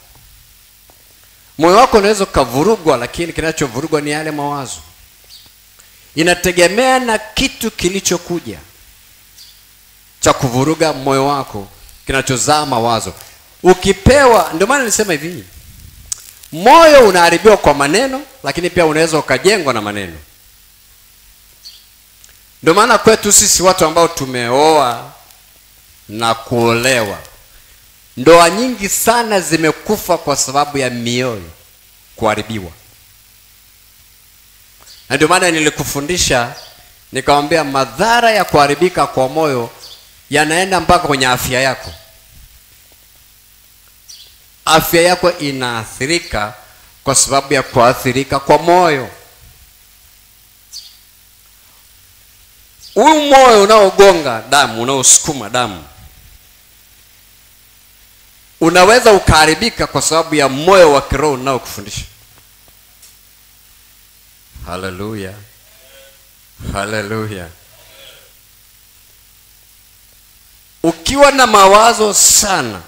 Moyo wako unaweza kuvurugwa, lakini kinachovurugwa ni yale mawazo. Inategemea na kitu kilichokuja cha kuvuruga moyo wako, kinachozaa mawazo. Ukipewa, ndio maana nilisema hivi, moyo unaharibiwa kwa maneno, lakini pia unaweza ukajengwa na maneno. Ndio maana kwetu sisi watu ambao tumeoa na kuolewa, ndoa nyingi sana zimekufa kwa sababu ya mioyo kuharibiwa. Na ndio maana nilikufundisha nikamwambia madhara ya kuharibika kwa moyo yanaenda mpaka kwenye afya yako. Afya yako inaathirika kwa sababu ya kuathirika kwa moyo. Huu moyo unaogonga damu, unaosukuma damu, unaweza ukaharibika kwa sababu ya moyo wa kiroho unaokufundisha. Haleluya, haleluya. Ukiwa na mawazo sana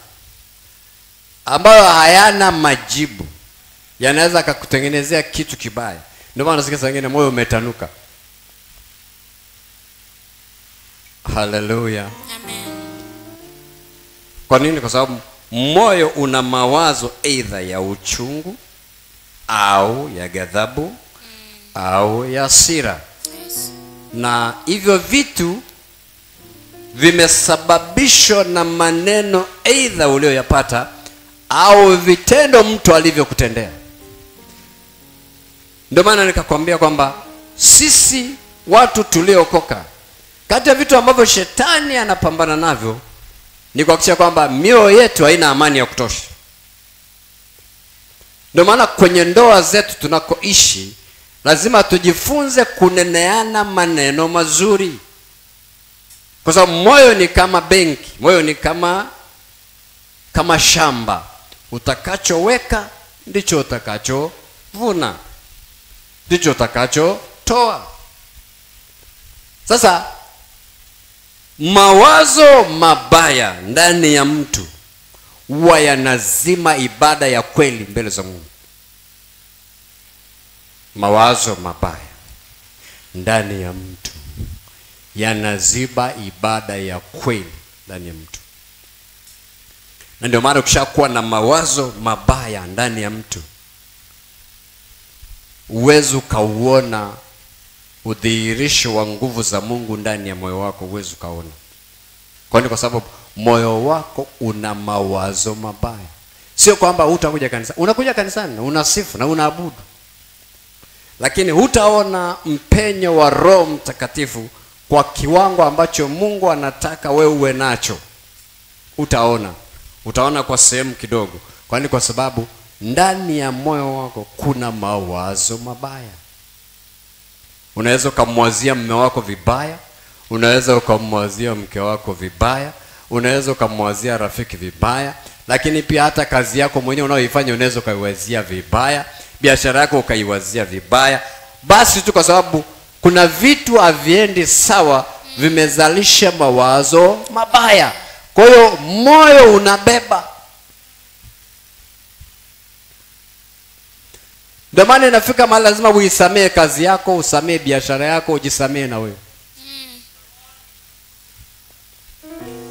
ambayo hayana majibu, yanaweza kukutengenezea kitu kibaya. Ndio maana nasikia wengine moyo umetanuka. Haleluya, Amen. Kwa nini? Kwa sababu moyo una mawazo aidha ya uchungu au ya ghadhabu au ya hasira. Yes. Na hivyo vitu vimesababishwa na maneno aidha ulioyapata au vitendo mtu alivyokutendea. Ndio maana nikakwambia kwamba sisi watu tuliokoka, kati ya vitu ambavyo shetani anapambana navyo ni kuhakikisha kwamba mioyo yetu haina amani ya kutosha. Ndio maana kwenye ndoa zetu tunakoishi lazima tujifunze kuneneana maneno mazuri, kwa sababu moyo ni kama benki, moyo ni kama shamba. Utakachoweka ndicho utakachovuna, ndicho utakachotoa. Sasa mawazo mabaya ndani ya mtu huwa yanazima ibada ya kweli mbele za Mungu. Mawazo mabaya ndani ya mtu yanaziba ibada ya kweli ndani ya mtu. Na ndio maana ukishakuwa na mawazo mabaya ndani ya mtu, uwezo kauona udhihirisho wa nguvu za Mungu ndani ya moyo wako, uwezo kaona. Kwa sababu moyo wako una mawazo mabaya. Sio kwamba hutakuja kanisani. Unakuja kanisani na unasifu na unaabudu, lakini hutaona mpenyo wa Roho Mtakatifu kwa kiwango ambacho Mungu anataka wewe uwe nacho. Utaona kwa sehemu kidogo. Kwa sababu ndani ya moyo wako kuna mawazo mabaya. Unaweza ukamwazia mume wako vibaya, unaweza ukamwazia mke wako vibaya, unaweza ukamwazia rafiki vibaya, lakini pia hata kazi yako mwenyewe unayoifanya unaweza ukaiwazia vibaya, biashara yako ukaiwazia vibaya. Basi tu kwa sababu kuna vitu haviendi sawa, vimezalisha mawazo mabaya. Kwa hiyo moyo unabeba. Ndio maana inafika mahali lazima uisamee kazi yako, usamee biashara yako, ujisamee na wewe.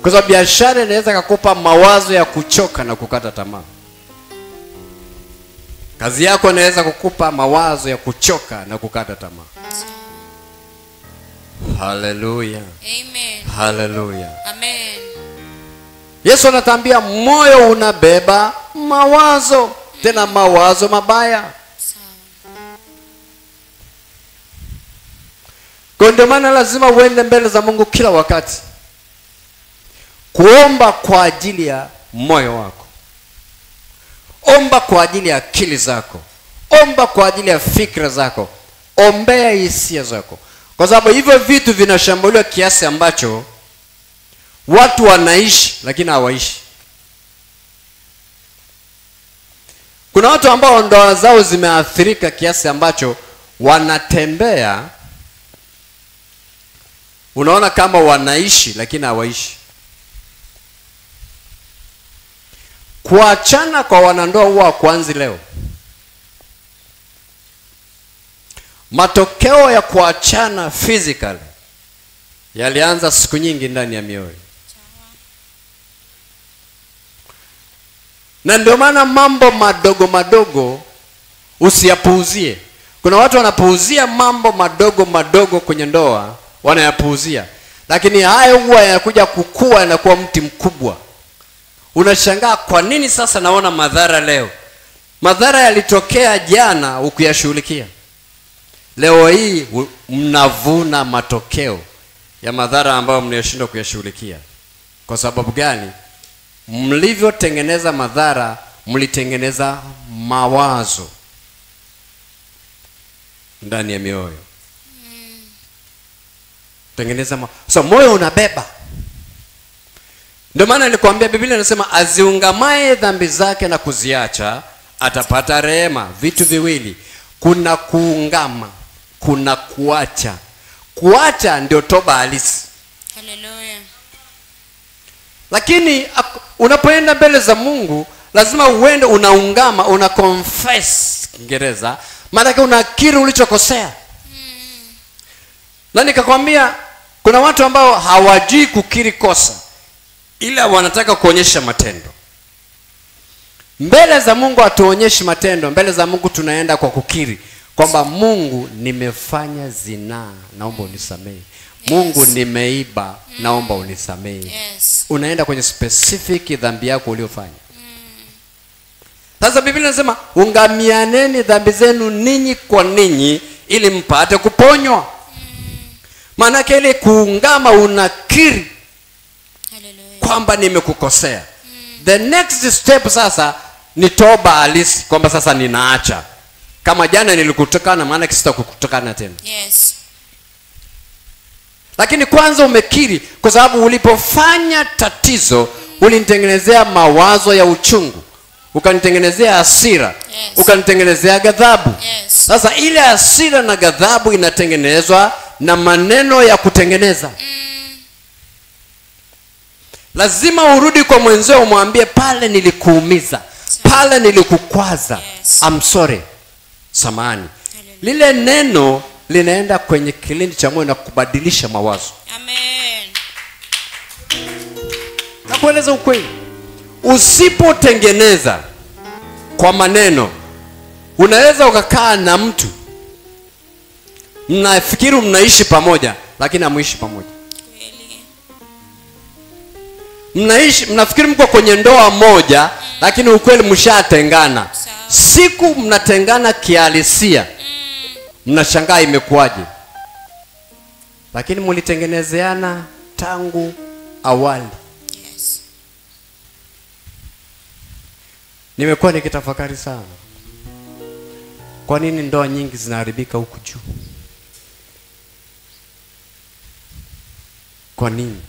Kwa sababu biashara inaweza kukupa mawazo ya kuchoka na kukata tamaa. Kazi yako inaweza kukupa mawazo ya kuchoka na kukata tamaa. Haleluya. Amen. Haleluya. Amen. Yesu anatambia moyo unabeba mawazo, tena mawazo mabaya. Kwa ndio maana lazima uende mbele za Mungu kila wakati kuomba kwa ajili ya moyo wako. Omba kwa ajili ya akili zako. Omba kwa ajili ya fikra zako. Ombea hisia zako. Kwa sababu hivyo vitu vinashambuliwa kiasi ambacho watu wanaishi lakini hawaishi. Kuna watu ambao ndoa zao zimeathirika kiasi ambacho wanatembea, unaona kama wanaishi lakini hawaishi. Kuachana kwa wanandoa huwa kuanzi leo. Matokeo ya kuachana physically yalianza siku nyingi ndani ya mioyo. Na ndio maana mambo madogo madogo usiyapuuzie. Kuna watu wanapuuzia mambo madogo madogo kwenye ndoa, wanayapuuzia. Lakini hayo huwa yanakuja kukua na kuwa mti mkubwa. Unashangaa kwa nini sasa naona madhara leo? madhara yalitokea jana ukuyashughulikia. Leo hii mnavuna matokeo ya madhara ambayo mnashindwa kuyashughulikia. Kwa sababu gani? Mlivyotengeneza madhara, mlitengeneza mawazo ndani ya mioyo. So moyo unabeba. Ndio maana nilikwambia Biblia inasema aziungamaye dhambi zake na kuziacha atapata rehema. Vitu viwili, kuna kuungama, kuna kuacha. Kuacha ndio toba halisi. Haleluya. Lakini unapoenda mbele za Mungu lazima uende unaungama, una confess Kiingereza, maana unakiri ulichokosea. Na nikakwambia kuna watu ambao hawajui kukiri kosa, ila wanataka kuonyesha matendo. Mbele za Mungu hatuonyeshi matendo. Mbele za Mungu tunaenda kwa kukiri kwamba Mungu, nimefanya zinaa, naomba unisamehe. Yes. Mungu, nimeiba, naomba unisamehe. Yes. Unaenda kwenye specific dhambi yako uliyofanya. Sasa Biblia inasema ungamianeni dhambi zenu ninyi kwa ninyi ili mpate kuponywa. Maana yake ile kuungama, unakiri kwamba nimekukosea. The next step sasa ni toba halisi, kwamba sasa ninaacha. Kama jana nilikutukana, maana sitakutukana tena. Yes. Lakini kwanza umekiri, kwa sababu ulipofanya tatizo ulinitengenezea mawazo ya uchungu, ukanitengenezea hasira. Yes. Ukanitengenezea ghadhabu. Yes. Sasa ile hasira na ghadhabu inatengenezwa na maneno ya kutengeneza. Lazima urudi kwa mwenzio umwambie, pale nilikuumiza, pale nilikukwaza. Yes. I'm sorry. Samahani. Lile neno linaenda kwenye kilindi cha moyo na kubadilisha mawazo. Amen. Nakueleza ukweli. Usipotengeneza kwa maneno, unaweza ukakaa na mtu mnafikiri mnaishi pamoja, lakini hamuishi pamoja. Mnafikiri mko kwenye ndoa moja, lakini ukweli mshatengana. Siku mnatengana kihalisia, mnashangaa imekuwaje. Lakini mlitengenezeana tangu awali. Yes. Nimekuwa nikitafakari sana, kwa nini ndoa nyingi zinaharibika huku juu? Kwa nini?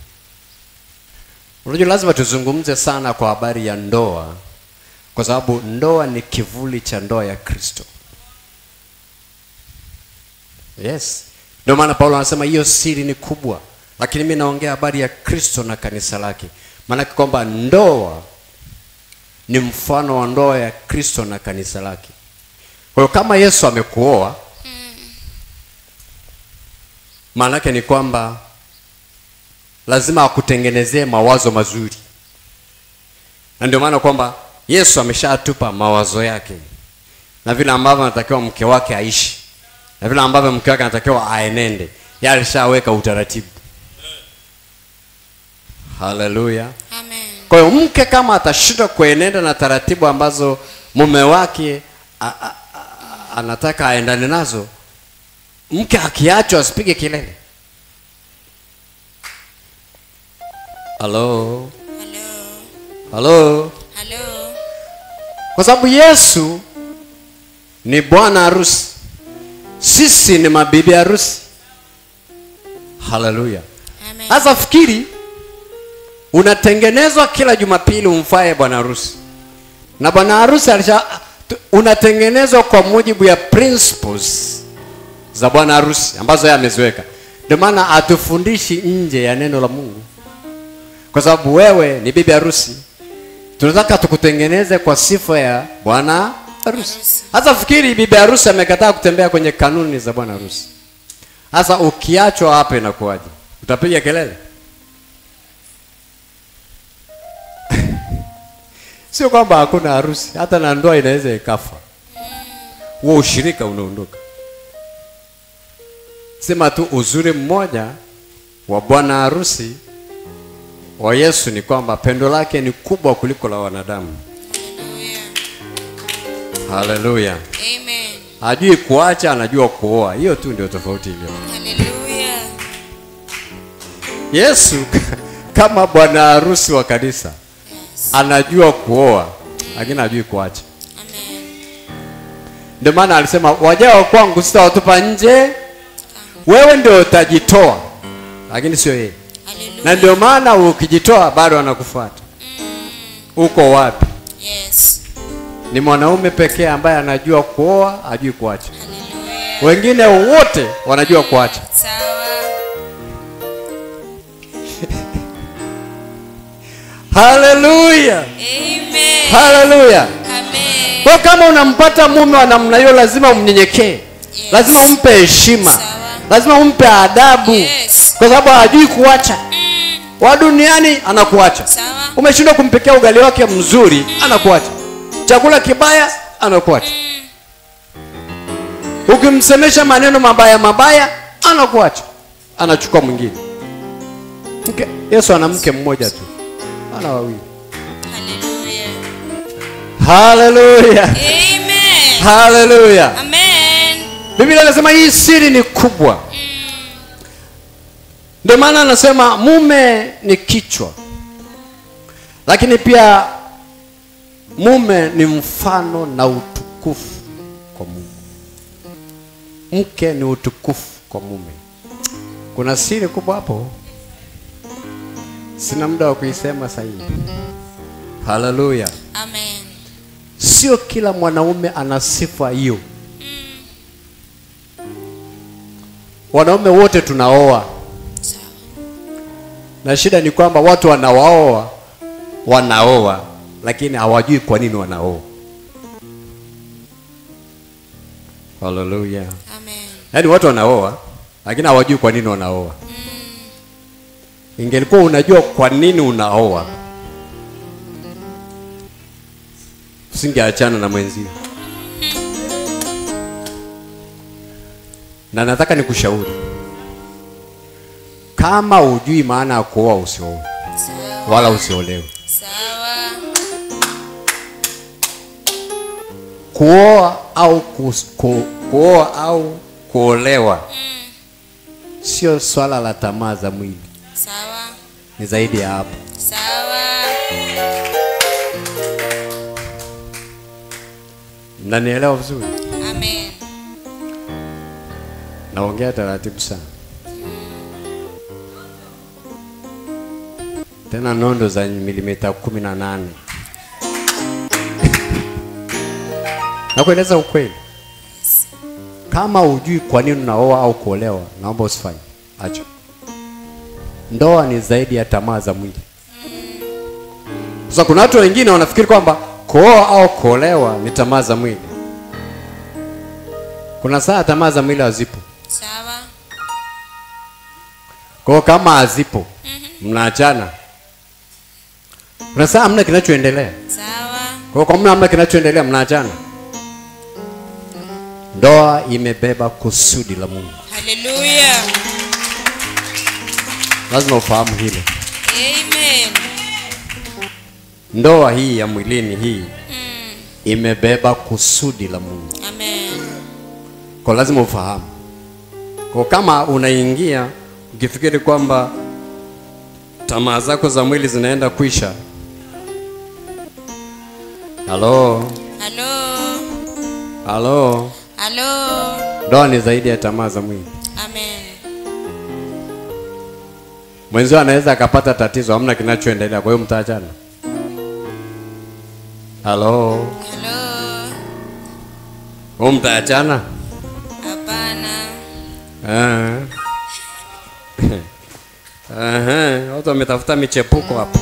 Unajua lazima tuzungumze sana kwa habari ya ndoa, kwa sababu ndoa ni kivuli cha ndoa ya Kristo. Yes. Ndio maana Paulo anasema hiyo siri ni kubwa, lakini mimi naongea habari ya Kristo na kanisa lake. Maana kwamba ndoa ni mfano wa ndoa ya Kristo na kanisa lake. Kwa hiyo kama Yesu amekuoa, maana yake ni kwamba lazima akutengenezee mawazo mazuri. Na ndio maana kwamba Yesu ameshatupa mawazo yake, na vile ambavyo anatakiwa mke wake aishi, na vile ambavyo mke wake anatakiwa aenende. Yeye alishaweka utaratibu. Haleluya. Amen. Kwa hiyo mke kama atashindwa kuenenda na taratibu ambazo mume wake anataka aendane nazo, mke akiachwa asipige kelele. Hello. Kwa sababu Yesu ni bwana harusi, sisi ni mabibi harusi. Haleluya. Amen. Sasa fikiri, unatengenezwa kila Jumapili umfae bwana harusi, na bwana harusi unatengenezwa kwa mujibu ya principles za bwana harusi ambazo yeye ameziweka. Ndio maana atufundishi nje ya neno la Mungu, kwa sababu wewe ni bibi harusi. Tunataka tukutengeneze kwa sifa ya bwana harusi. Sasa fikiri, bibi harusi amekataa kutembea kwenye kanuni za bwana harusi. Sasa ukiachwa hapa inakuwaje? Utapiga kelele? Sio kwamba hakuna harusi, hata na ndoa inaweza ikafa. Huo ushirika unaondoka. Sema tu uzuri mmoja wa bwana harusi wa Yesu ni kwamba pendo lake ni kubwa kuliko la wanadamu. Haleluya. Amen. Hajui kuacha, anajua kuoa. Hiyo tu ndio tofauti ile. Haleluya. Yesu kama bwana harusi wa kanisa, anajua kuoa, lakini hajui kuacha. Amen. Ndio maana alisema wajao kwangu sitawatupa nje. Wewe ndio utajitoa, lakini sio yeye. Haleluya. Na ndio maana ukijitoa bado anakufuata. Uko wapi? Yes. Ni mwanaume pekee ambaye anajua kuoa, hajui kuacha. Haleluya. Wengine wote wanajua kuacha. Sawa. Haleluya. Amen. Haleluya. Amen. Kwa kama unampata mume wa namna hiyo, lazima umnyenyekee. Yes. Lazima umpe heshima. Sawa. Lazima umpe adabu. Yes. Kwa sababu hajui kuacha. Wa duniani anakuacha. Sawa. Umeshindwa kumpikia ugali wake mzuri, anakuacha. Chakula kibaya, anakuacha. Ukimsemesha maneno mabaya, anakuacha. Anachukua mwingine. Yesu ana mke mmoja tu. Ana wawili. Haleluya. Haleluya. Amen. Haleluya. Amen. Biblia inasema hii siri ni kubwa. Ndio maana anasema mume ni kichwa. Lakini pia mume ni mfano na utukufu kwa Mungu. Mke ni utukufu kwa mume. Kuna siri kubwa hapo. Sina muda wa kuisema sasa hivi. Haleluya. Amen. Sio kila mwanaume ana sifa hiyo. Wanaume wote tunaoa. Sawa. Na shida ni kwamba watu wanaoa lakini hawajui kwa nini wanaoa. Haleluya. Amen. Yaani watu wanaoa lakini hawajui kwa nini wanaoa. Ingelikuwa unajua kwa nini unaoa, usingeachana na mwenzio. Na nataka nikushauri, kama hujui maana ya kuoa, usioe wala usiolewe. Sawa. Kuoa au kuolewa sio swala la tamaa za mwili. Sawa. Ni zaidi ya hapo. Sawa. Mnanielewa vizuri? Amen. Naongea taratibu sana. Tena nondo za milimita 18. Nakueleza ukweli. Kama hujui kwa nini unaoa au kuolewa, naomba usifanye. Acha. Ndoa ni zaidi ya tamaa za mwili. Sasa kuna watu wengine wanafikiri kwamba kuoa au kuolewa ni tamaa za mwili. Kuna saa tamaa za mwili hazipo. Sawa. Kwa kama hazipo, mnaachana. Kuna saa hamna kinachoendelea. Sawa. Kwa hamna kinachoendelea, mnaachana. Ndoa imebeba kusudi la Mungu. Haleluya. Lazima ufahamu hilo. Amen. Ndoa hii ya mwilini hii imebeba kusudi la Mungu. Amen. Kwa lazima ufahamu. Kwa kama unaingia ukifikiri kwamba tamaa zako za mwili zinaenda kuisha. Halo. Halo. Halo. Halo. Ndoa ni zaidi ya tamaa za mwili. Amen. Mwenzio anaweza akapata tatizo, hamna kinachoendelea, kwa hiyo mtaachana. Halo. Halo. Mtaachana? Hapana. Watu wametafuta michepuko hapo.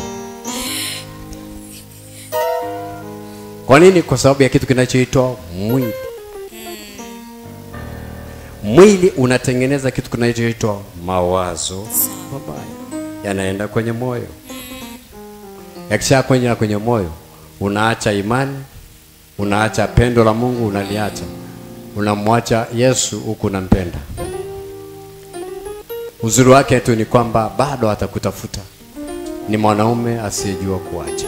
Kwa nini? Kwa sababu ya kitu kinachoitwa mwili. Mwili unatengeneza kitu kinachoitwa mawazo mabaya, yanaenda kwenye moyo. Yakisha kwenye moyo, unaacha imani, unaacha pendo la Mungu, unaliacha. Unamwacha Yesu huku unampenda. Uzuri wake tu ni kwamba bado atakutafuta. Ni mwanaume asiyejua kuacha.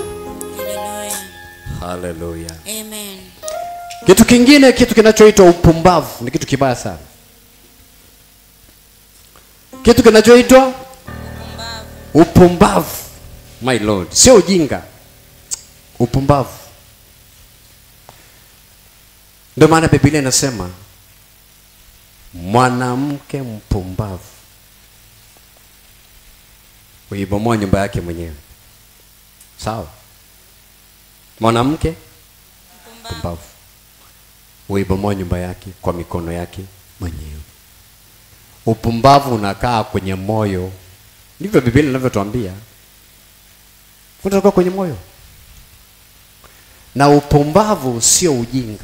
Haleluya. Haleluya. Amen. Kitu kingine, kitu kinachoitwa upumbavu ni kitu kibaya sana. Kitu kinachoitwa upumbavu, my lord, sio ujinga, upumbavu. Ndio maana Biblia inasema mwanamke mpumbavu huibomoa nyumba yake mwenyewe. Sawa? Mwanamke mpumbavu huibomoa nyumba yake kwa mikono yake mwenyewe. Upumbavu unakaa kwenye moyo. Ndivyo Biblia inavyotuambia. Unatoka kwenye moyo. Na upumbavu sio ujinga.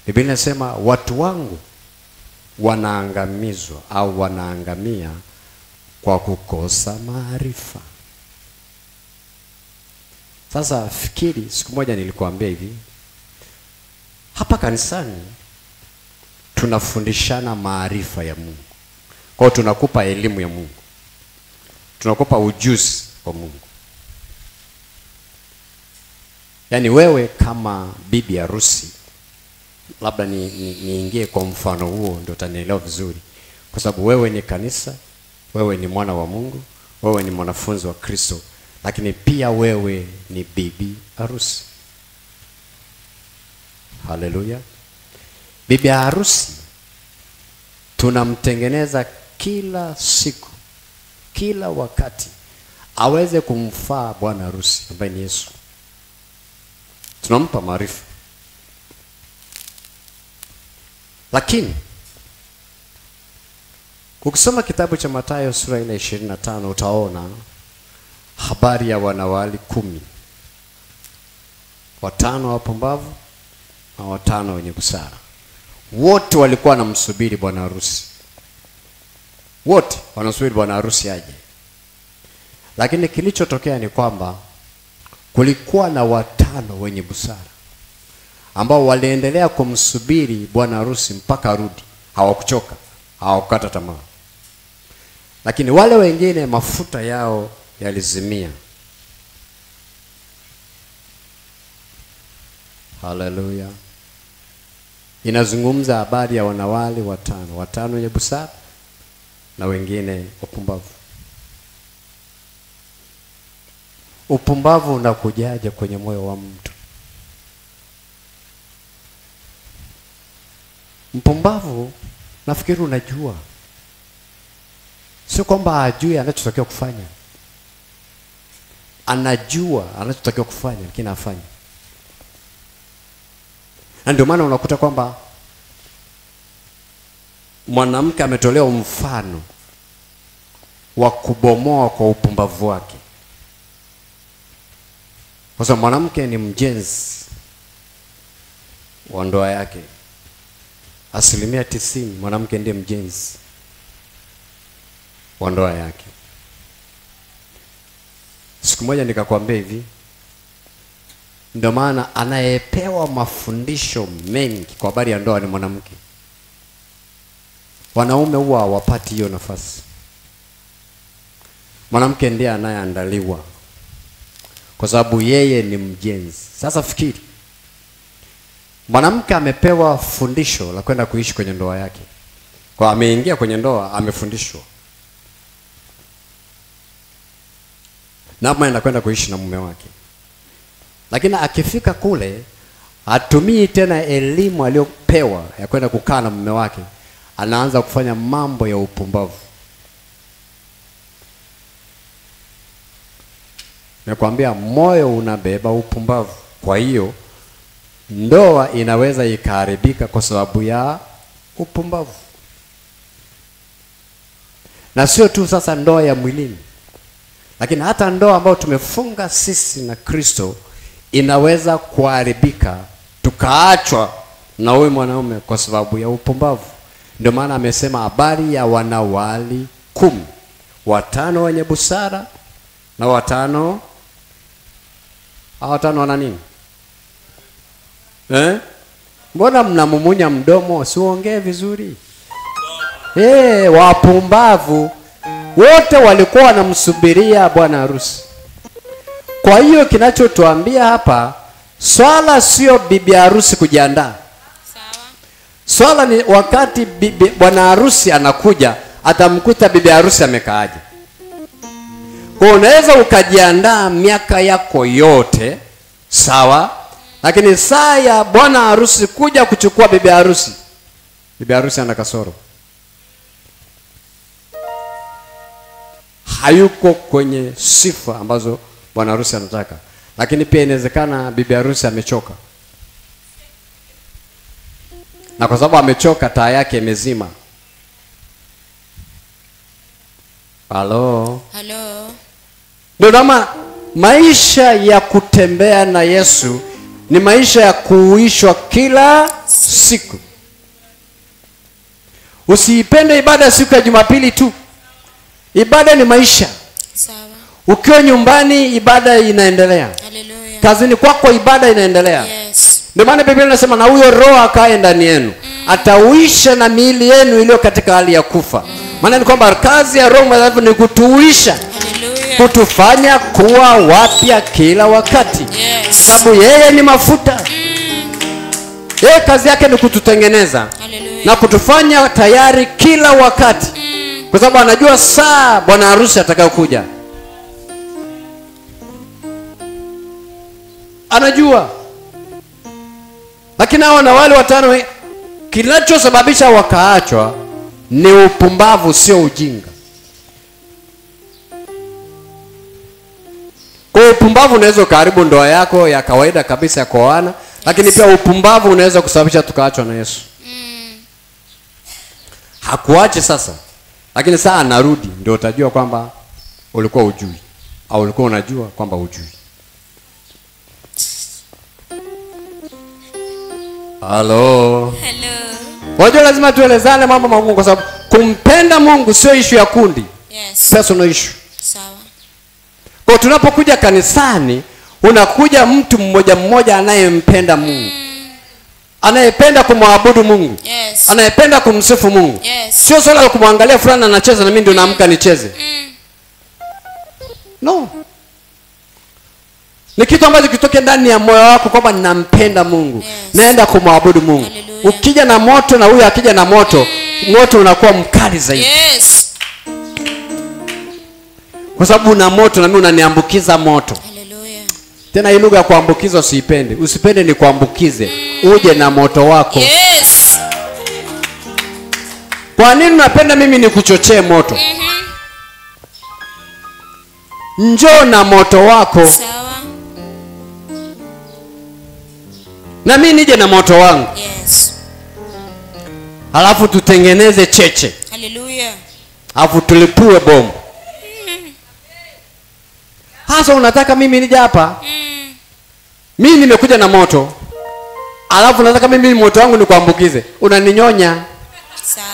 Biblia inasema watu wangu wanaangamizwa au wanaangamia kwa kukosa maarifa. Sasa fikiri, siku moja nilikuambia hivi, hapa kanisani tunafundishana maarifa ya Mungu. Kwa hiyo tunakupa elimu ya Mungu, tunakupa ujuzi wa Mungu. Yaani wewe kama bibi harusi, labda niingie kwa mfano huo ndio utanielewa vizuri, kwa sababu wewe ni kanisa, wewe ni mwana wa Mungu, wewe ni mwanafunzi wa Kristo, lakini pia wewe ni bibi harusi. Haleluya. Bibi harusi tunamtengeneza kila siku, kila wakati aweze kumfaa bwana harusi ambaye ni Yesu. Tunampa maarifa. Lakini ukisoma kitabu cha Mathayo sura 25 utaona habari ya wanawali 10. 5 wapumbavu na 5 wenye busara. Wote walikuwa wanamsubiri bwana harusi. Wote wanasubiri bwana harusi aje. Lakini kilichotokea ni kwamba kulikuwa na 5 wenye busara ambao waliendelea kumsubiri bwana harusi mpaka arudi. Hawakuchoka, hawakukata tamaa. Lakini wale wengine mafuta yao yalizimia. Haleluya. Inazungumza habari ya wanawali 5 wenye busara na wengine wapumbavu. Upumbavu unakujaje kwenye moyo wa mtu? Mpumbavu nafikiri unajua. Sio kwamba hajui anachotakiwa kufanya. Anajua anachotakiwa kufanya lakini hafanyi. Na ndio maana unakuta kwamba mwanamke ametolewa mfano wa kubomoa kwa upumbavu wake. Kwa sababu mwanamke ni mjenzi wa ndoa yake. 90% mwanamke ndiye mjenzi wa ndoa yake. Siku moja nikakwambia hivi, ndio maana anayepewa mafundisho mengi kwa habari ya ndoa ni mwanamke. Wanaume huwa hawapati hiyo nafasi. Mwanamke ndiye anayeandaliwa kwa sababu yeye ni mjenzi. Sasa fikiri, mwanamke amepewa fundisho la kwenda kuishi kwenye ndoa yake. Kwa ameingia kwenye ndoa, amefundishwa namna anaenda kwenda kuishi na mume wake. Lakini akifika kule, hatumii tena elimu aliyopewa ya kwenda kukaa na mume wake. Anaanza kufanya mambo ya upumbavu. Nakwambia moyo unabeba upumbavu. Kwa hiyo ndoa inaweza ikaharibika kwa sababu ya upumbavu. Na sio tu sasa ndoa ya mwilini, lakini hata ndoa ambayo tumefunga sisi na Kristo inaweza kuharibika, tukaachwa na huyu mwanaume kwa sababu ya upumbavu. Ndio maana amesema habari ya wanawali 10. 5 wenye busara na 5 wana nini? Mbona mnamumunya mdomo? Siongee vizuri. Wapumbavu wote walikuwa wanamsubiria bwana harusi. Kwa hiyo kinachotuambia hapa, Swala sio bibi harusi kujiandaa. Sawa. Swala ni wakati bwana harusi anakuja, atamkuta bibi harusi amekaaje. Kwa unaweza ukajiandaa miaka yako yote, sawa, lakini saa ya bwana harusi kuja kuchukua bibi harusi ana kasoro. Hayuko kwenye sifa ambazo bwana harusi anataka. Lakini pia inawezekana bibi harusi amechoka. Na kwa sababu amechoka, taa yake imezima. Halo. Ndio kama maisha ya kutembea na Yesu ni maisha ya kuishwa kila siku. Usiipende ibada siku ya Jumapili tu. Ibada ni maisha. Sawa. Ukiwa nyumbani ibada inaendelea. Hallelujah. Kazini kwako ibada inaendelea. Yes. Ndio maana Biblia inasema na huyo Roho akae ndani yenu, atauisha na miili yenu iliyo katika hali ya kufa. Maana ni kwamba kazi ya Roho Mtakatifu ni kutuisha. Hallelujah. Kutufanya kuwa wapya kila wakati. Yes. Sababu yeye ni mafuta. Yeye kazi yake ni kututengeneza. Hallelujah. Na kutufanya tayari kila wakati. Kwa sababu anajua saa bwana harusi atakayokuja. Anajua. Lakini hao na wale watano, kinachosababisha wakaachwa ni upumbavu, sio ujinga. Kwa upumbavu unaweza ukaharibu ndoa yako ya kawaida kabisa ya kuoana, lakini pia upumbavu unaweza kusababisha tukaachwa na Yesu. Hakuache sasa, lakini saa anarudi ndio utajua kwamba ulikuwa ujui au ulikuwa unajua kwamba ujui. Halo. Wajua lazima tuelezane mambo magumu kwa sababu kumpenda Mungu sio issue ya kundi. Yes. Personal issue. Sawa. Kwa tunapokuja kanisani, unakuja mtu mmoja mmoja anayempenda Mungu. Anayependa kumwabudu Mungu. Yes. Anayependa kumsifu Mungu. Yes. Sio swala la kumwangalia fulani anacheza na mimi ndio naamka nicheze. No. Ni kitu ambacho kitoke ndani ya moyo wako kwamba ninampenda Mungu. Yes. Naenda kumwabudu Mungu. Hallelujah. Ukija na moto na huyu akija na moto, moto unakuwa mkali zaidi. Yes. Kwa sababu una moto na mimi unaniambukiza moto. Hallelujah. Tena hii lugha ya kuambukiza usipende. Usipende ni kuambukize. Uje na moto wako. Yes. Kwa nini unapenda mimi nikuchochee moto? Njoo na moto wako. Sawa. Na mimi nije na moto wangu. Yes. Halafu tutengeneze cheche. Hallelujah. Halafu tulipue bomu. Hasa unataka mimi nije hapa? Mimi nimekuja na moto. Halafu unataka mimi moto wangu nikuambukize. Unaninyonya. Sawa.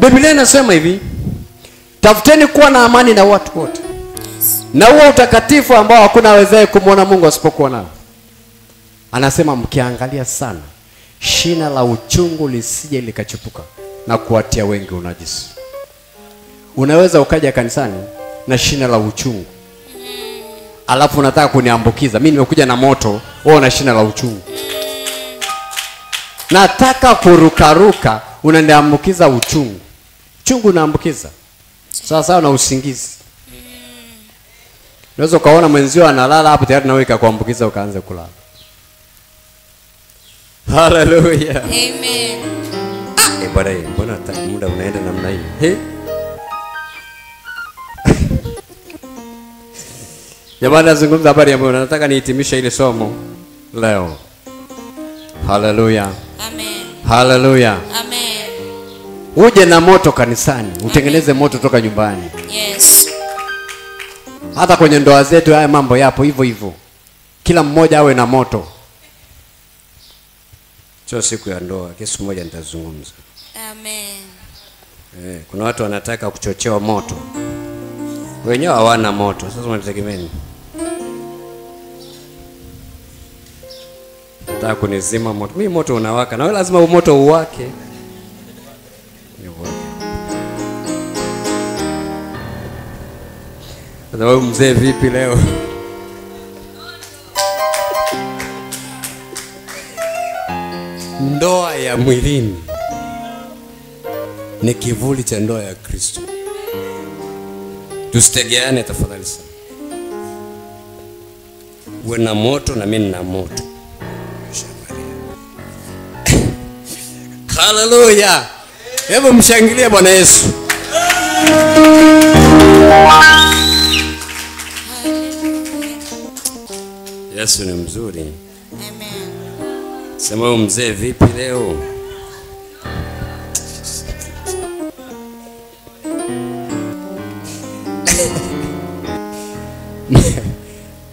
Biblia inasema hivi, tafuteni kuwa na amani na watu wote. Na huo utakatifu ambao hakuna awezaye kumwona Mungu asipokuwa nao. Anasema mkiangalia sana, shina la uchungu lisije likachipuka na kuwatia wengi unajisi. Unaweza ukaja kanisani na shina la uchungu. Alafu unataka kuniambukiza. Mimi nimekuja na moto, wewe una shina la uchungu. Nataka kurukaruka, unaniambukiza uchungu. Uchungu unaambukiza. Sawa na usingizi. Unaweza ukaona mwenzio analala hapo tayari na wewe ikakuambukiza ukaanza kulala. Hallelujah. Amen. Bwana, mbona muda unaenda namna hii? He? Jamani, nazungumza habari ya Mungu. Nataka nihitimishe ile somo leo. Hallelujah. Amen. Hallelujah. Amen. Uje na moto kanisani, utengeneze moto toka nyumbani. Yes. Hata kwenye ndoa zetu haya mambo yapo hivyo hivyo. Kila mmoja awe na moto. Sio siku ya ndoa, kesho moja nitazungumza. Amen. Kuna watu wanataka kuchochewa moto. Wenyewe hawana moto. Sasa unategemea nini? Nataka kunizima moto. Mimi moto unawaka. Na wewe lazima moto uwake. Sasa wewe mzee vipi leo? ndoa ya mwilini ni kivuli cha ndoa ya Kristo. Tusitegeane tafadhali sana. Uwe na moto na mimi nina moto. Haleluya. Hebu mshangilie Bwana Yesu. Yesu ni mzuri. Amen. Sema wewe mzee vipi leo?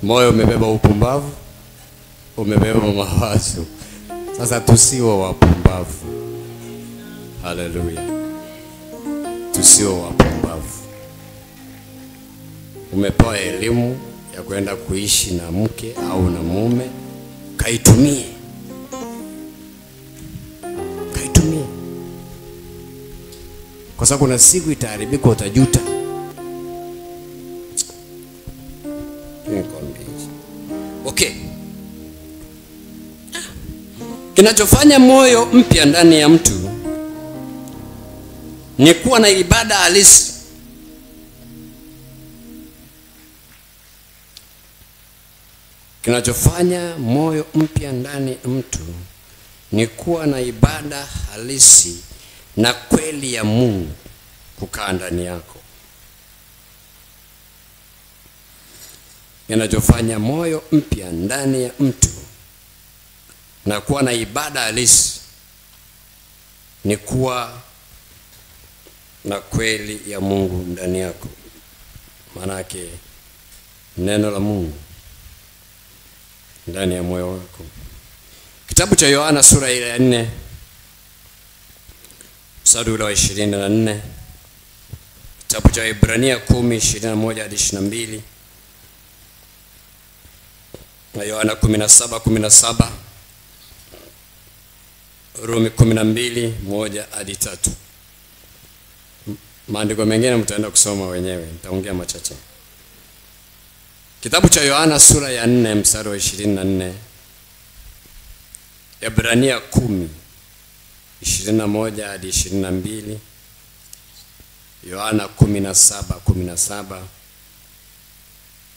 Moyo umebeba upumbavu, umebeba mawazo. Sasa tusiwe wapumbavu. Haleluya. Tusiwe wapumbavu. Umepewa elimu ya kwenda kuishi na mke au na mume, kaitumie. Kaitumie. Kwa sababu kuna siku itaharibika, utajuta. Okay. Kinachofanya moyo mpya ndani ya mtu ni kuwa na ibada halisi. Kinachofanya moyo mpya ndani ya mtu ni kuwa na ibada halisi na kweli ya Mungu kukaa ndani yako. Kinachofanya moyo mpya ndani ya mtu na kuwa na ibada halisi ni kuwa na kweli ya Mungu ndani yako. Manake neno la Mungu ndani ya moyo wako. Kitabu cha Yohana sura ya 4 mstari wa 24. Kitabu cha Ibrania 10:21 hadi 22. Na Yohana 17:17. Rumi 12:1 hadi 3. Maandiko mengine mtaenda kusoma wenyewe, nitaongea machache. Kitabu cha Yohana sura ya 4 mstari wa 24. Ibrania 10:21 hadi 22. Yohana 17:17.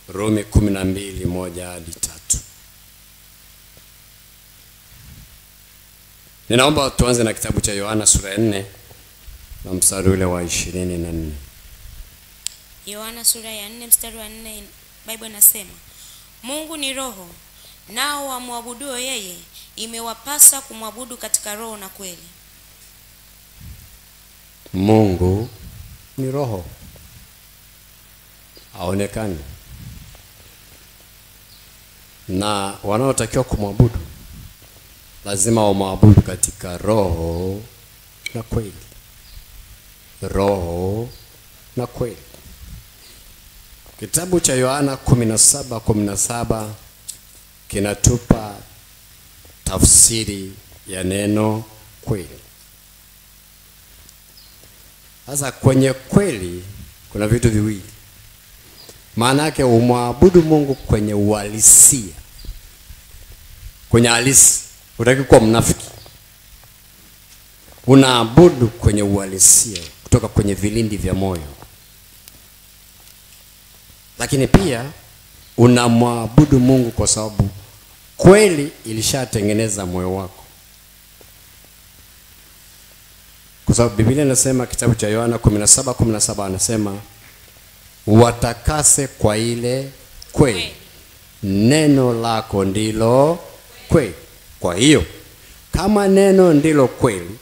Rumi 12:1 hadi 3. Ninaomba tuanze na kitabu cha Yohana sura ya 4 na mstari ule wa 24. Yohana sura ya 4 mstari wa 4, Biblia inasema, Mungu ni roho, nao wamwabuduo yeye imewapasa kumwabudu katika roho na kweli. Mungu ni roho. Haonekani. Na wanaotakiwa kumwabudu lazima wamwabudu katika roho na kweli. Roho na kweli. Kitabu cha Yohana 17:17 kinatupa tafsiri ya neno kweli. Sasa kwenye kweli kuna vitu viwili. Maana yake umwabudu Mungu kwenye uhalisia. Kwenye halisi, hutaki kuwa mnafiki. Unaabudu kwenye uhalisia kutoka kwenye vilindi vya moyo. Lakini pia unamwabudu Mungu kwa sababu kweli ilishatengeneza moyo wako. Kwa sababu Biblia inasema, kitabu cha Yohana 17:17 anasema, watakase kwa ile kweli. Neno lako ndilo kweli. Kwa hiyo kama neno ndilo kweli,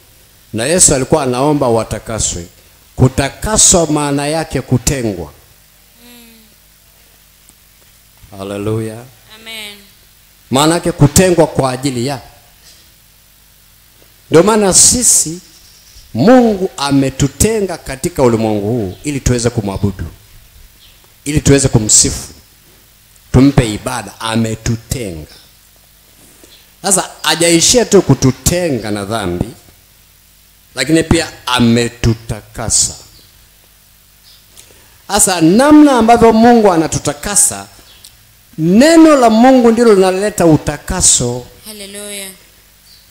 na Yesu alikuwa anaomba watakaswe. Kutakaswa maana yake kutengwa. Haleluya. Amen. Maana yake kutengwa kwa ajili ya. Ndio maana sisi Mungu ametutenga katika ulimwengu huu ili tuweze kumwabudu. Ili tuweze kumsifu. Tumpe ibada, ametutenga. Sasa hajaishia tu kututenga na dhambi, lakini pia ametutakasa. Sasa namna ambavyo Mungu anatutakasa, neno la Mungu ndilo linaleta utakaso. Haleluya.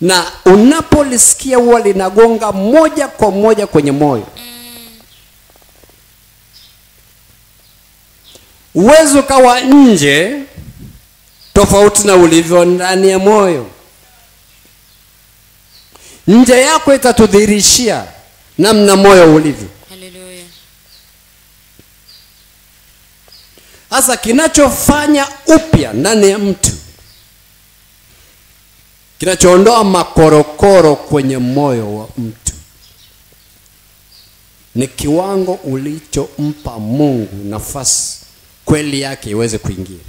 na unapolisikia huwa linagonga moja kwa moja kwenye moyo. Uwezo kawa nje tofauti na ulivyo ndani ya moyo. Nje yako itatudhihirishia namna moyo ulivyo. Haleluya. Hasa kinachofanya upya ndani ya mtu, kinachoondoa makorokoro kwenye moyo wa mtu, ni kiwango ulichompa Mungu nafasi kweli yake iweze kuingia.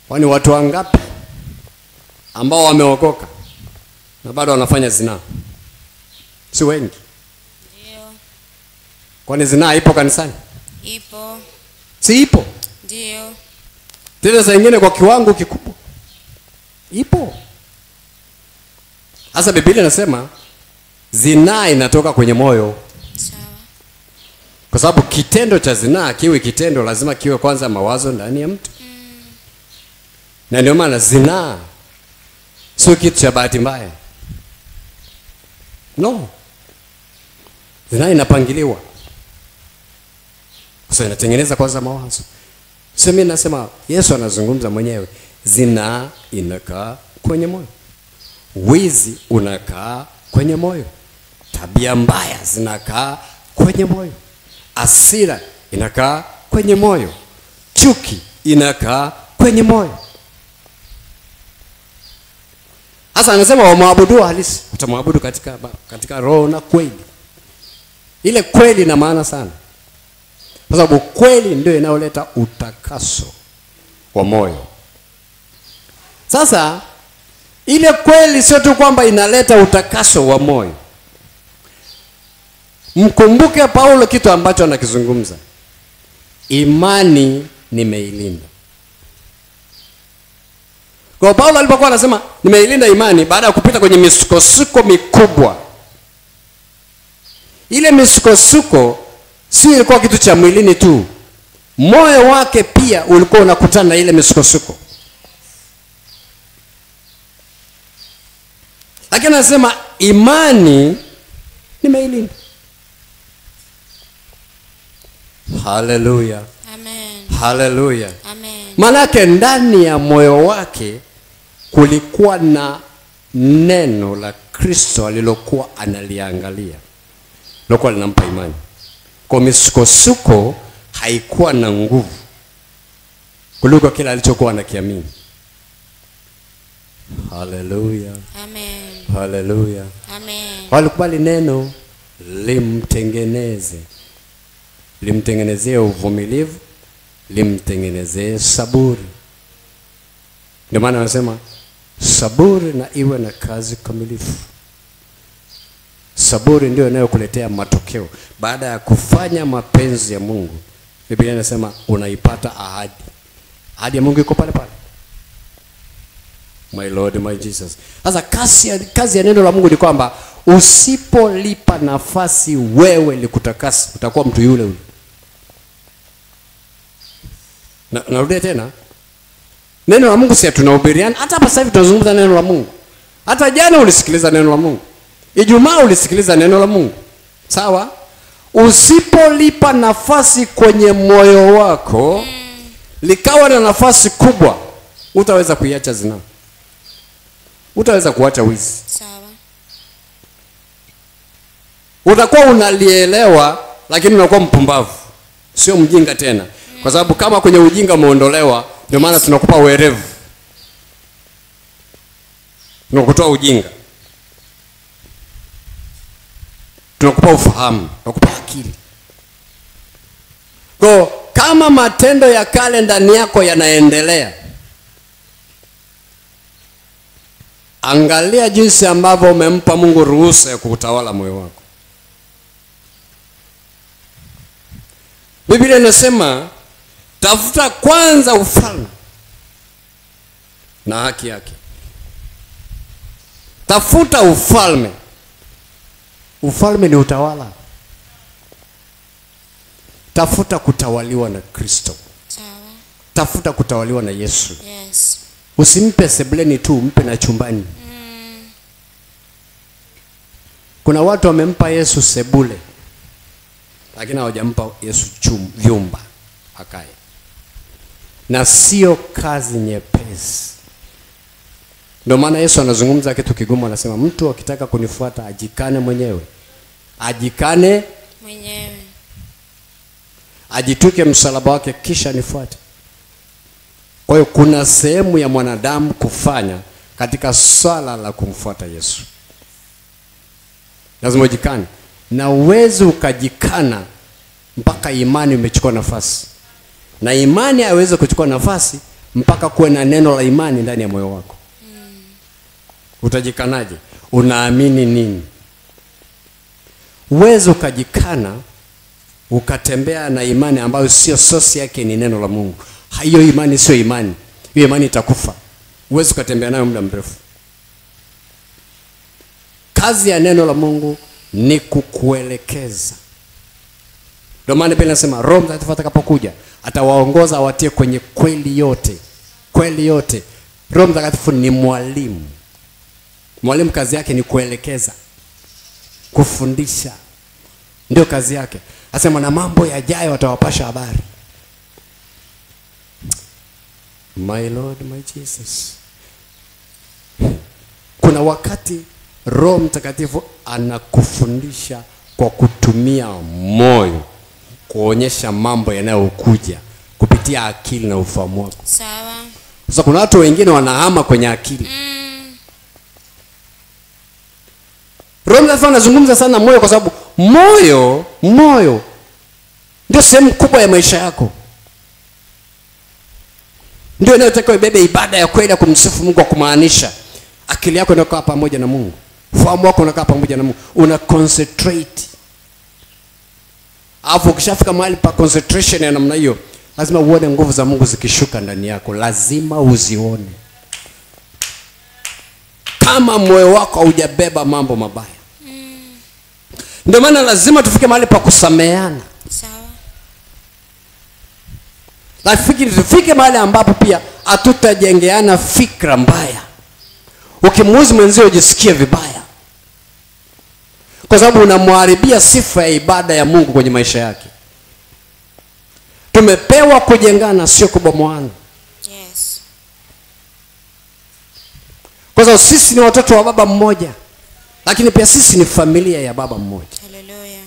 Kwani watu wangapi ambao wameokoka na bado wanafanya zinaa? Si wengi. Ndio. Kwani zinaa ipo kanisani? Ipo. Si ipo? Ndio. Tena saa nyingine kwa kiwango kikubwa. Ipo. Hasa Biblia inasema zinaa inatoka kwenye moyo. Sawa. Kwa sababu kitendo cha zinaa kiwe kitendo, lazima kiwe kwanza mawazo ndani ya mtu. Na ndio maana zinaa sio kitu cha bahati mbaya. No. Zinaa inapangiliwa. Sasa inatengeneza kwanza mawazo. Sasa mimi nasema Yesu anazungumza mwenyewe, zinaa inakaa kwenye moyo. Wizi unakaa kwenye moyo. Tabia mbaya zinakaa kwenye moyo. Hasira inakaa kwenye moyo. Chuki inakaa kwenye moyo. Sasa anasema wamwabudu halisi, utamwabudu katika roho na kweli. Ile kweli ina maana sana. Kwa sababu kweli ndio inayoleta utakaso wa moyo. Sasa ile kweli sio tu kwamba inaleta utakaso wa moyo. Mkumbuke Paulo kitu ambacho anakizungumza. Imani nimeilinda. Kwa Paulo alipokuwa anasema nimeilinda imani, baada ya kupita kwenye misukosuko mikubwa. Ile misukosuko si ilikuwa kitu cha mwilini tu. Moyo wake pia ulikuwa unakutana na ile misukosuko. Lakini anasema imani nimeilinda. Hallelujah. Amen. Hallelujah. Amen. Manake ndani ya moyo wake kulikuwa na neno la Kristo alilokuwa analiangalia, lilokuwa linampa imani. Kwa misukosuko haikuwa na nguvu kuliko kile alichokuwa anakiamini. Hallelujah. Amen. Hallelujah. Amen. Walikubali neno limtengenezee uvumilivu, limtengenezee saburi. Ndio maana anasema saburi na iwe na kazi kamilifu. Saburi ndio inayokuletea matokeo. Baada ya kufanya mapenzi ya Mungu, Biblia inasema unaipata ahadi. Ahadi ya Mungu iko pale pale. My Lord, my Jesus. Sasa kazi ya neno la Mungu ni kwamba usipolipa nafasi wewe likutakasi, utakuwa mtu yule yule. Narudia tena. Neno la Mungu si tunahubiriana. Hata hapa sasa hivi tunazungumza neno la Mungu. Hata jana ulisikiliza neno la Mungu. Ijumaa ulisikiliza neno la Mungu. Sawa? Usipolipa nafasi kwenye moyo wako, likawa na nafasi kubwa, utaweza kuiacha zinaa. Utaweza kuacha wizi. Sawa. Utakuwa unalielewa, lakini unakuwa mpumbavu. Sio mjinga tena. Kwa sababu kama kwenye ujinga umeondolewa, ndio maana tunakupa uerevu. Tunakutoa ujinga. Tunakupa ufahamu, tunakupa akili. Kwa kama matendo ya kale ndani yako yanaendelea, angalia jinsi ambavyo umempa Mungu ruhusa ya kutawala moyo wako. Biblia inasema tafuta kwanza ufalme na haki yake. Tafuta ufalme. Ufalme ni utawala. Tafuta kutawaliwa na Kristo. Sawa. Tafuta kutawaliwa na Yesu. Yes. Usimpe sebuleni tu, mpe na chumbani. Kuna watu wamempa Yesu sebule, lakini hawajampa Yesu vyumba akae. Na sio kazi nyepesi. Ndio maana Yesu anazungumza kitu kigumu, anasema mtu akitaka kunifuata ajikane mwenyewe. Ajikane mwenyewe. Ajituke msalaba wake kisha nifuate. Kwa hiyo kuna sehemu ya mwanadamu kufanya katika swala la kumfuata Yesu. Lazima ujikane. Na uwezi ukajikana mpaka imani imechukua nafasi. Na imani haiwezi kuchukua nafasi mpaka kuwe na neno la imani ndani ya moyo wako. Utajikanaje? Unaamini nini? Uwezi ukajikana ukatembea na imani ambayo sio source yake ni neno la Mungu. Hiyo imani sio imani. Hiyo imani itakufa. Uwezi ukatembea nayo muda mrefu. Kazi ya neno la Mungu ni kukuelekeza. Ndio maana Biblia inasema Roho Mtakatifu atakapokuja atawaongoza awatie kwenye kweli yote. Kweli yote. Roho Mtakatifu ni mwalimu. Mwalimu kazi yake ni kuelekeza, kufundisha. Ndio kazi yake. Asema na mambo yajayo atawapasha habari. My Lord, my Jesus. Kuna wakati Roho Mtakatifu anakufundisha kwa kutumia moyo, kuonyesha mambo yanayokuja kupitia akili na ufahamu wako. Sawa. Sasa kuna watu wengine wanahama kwenye akili. Roho Mtakatifu anazungumza sana moyo, kwa sababu moyo ndio sehemu kubwa ya maisha yako. Ndio inayotakiwa ibebe ibada ya kweli ya kumsifu Mungu, kwa kumaanisha akili yako inakaa pamoja na Mungu. Fahamu wako unakaa pamoja na Mungu. Una concentrate. Alafu ukishafika mahali pa concentration ya namna hiyo, lazima uone nguvu za Mungu zikishuka ndani yako. Lazima uzione. Kama moyo wako haujabeba mambo mabaya. Ndio maana lazima tufike mahali pa kusameheana. Sawa. Lakini tufike mahali ambapo pia hatutajengeana fikra mbaya. Ukimuuzi mwenzio ujisikie vibaya, kwa sababu unamharibia sifa ya ibada ya Mungu kwenye maisha yake. Tumepewa kujengana, sio kubomoana. Yes. Kwa sababu sisi ni watoto wa baba mmoja, lakini pia sisi ni familia ya baba mmoja. Hallelujah.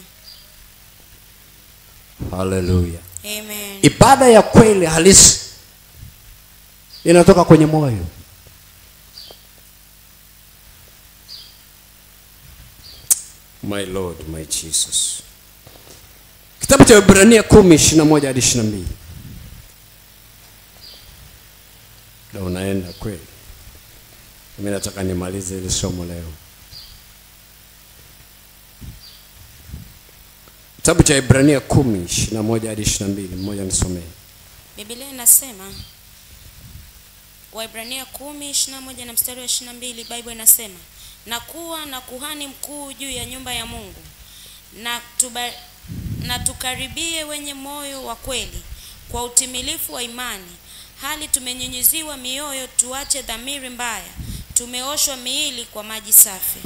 Hallelujah. Amen. Ibada ya kweli halisi inatoka kwenye moyo. My Lord, my Jesus. Kitabu cha Ibrania 10:21 hadi 22. Ndio unaenda kweli. Mimi nataka nimalize ile somo leo. Kitabu cha Ibrania 10:21 hadi 22, mmoja nisomee. Biblia inasema, Waibrania 10:21 na mstari wa 22, Biblia inasema, na kuwa na kuhani mkuu juu ya nyumba ya Mungu, na tukaribie wenye moyo wa kweli kwa utimilifu wa imani, hali tumenyunyiziwa mioyo, tuache dhamiri mbaya, tumeoshwa miili kwa maji safi.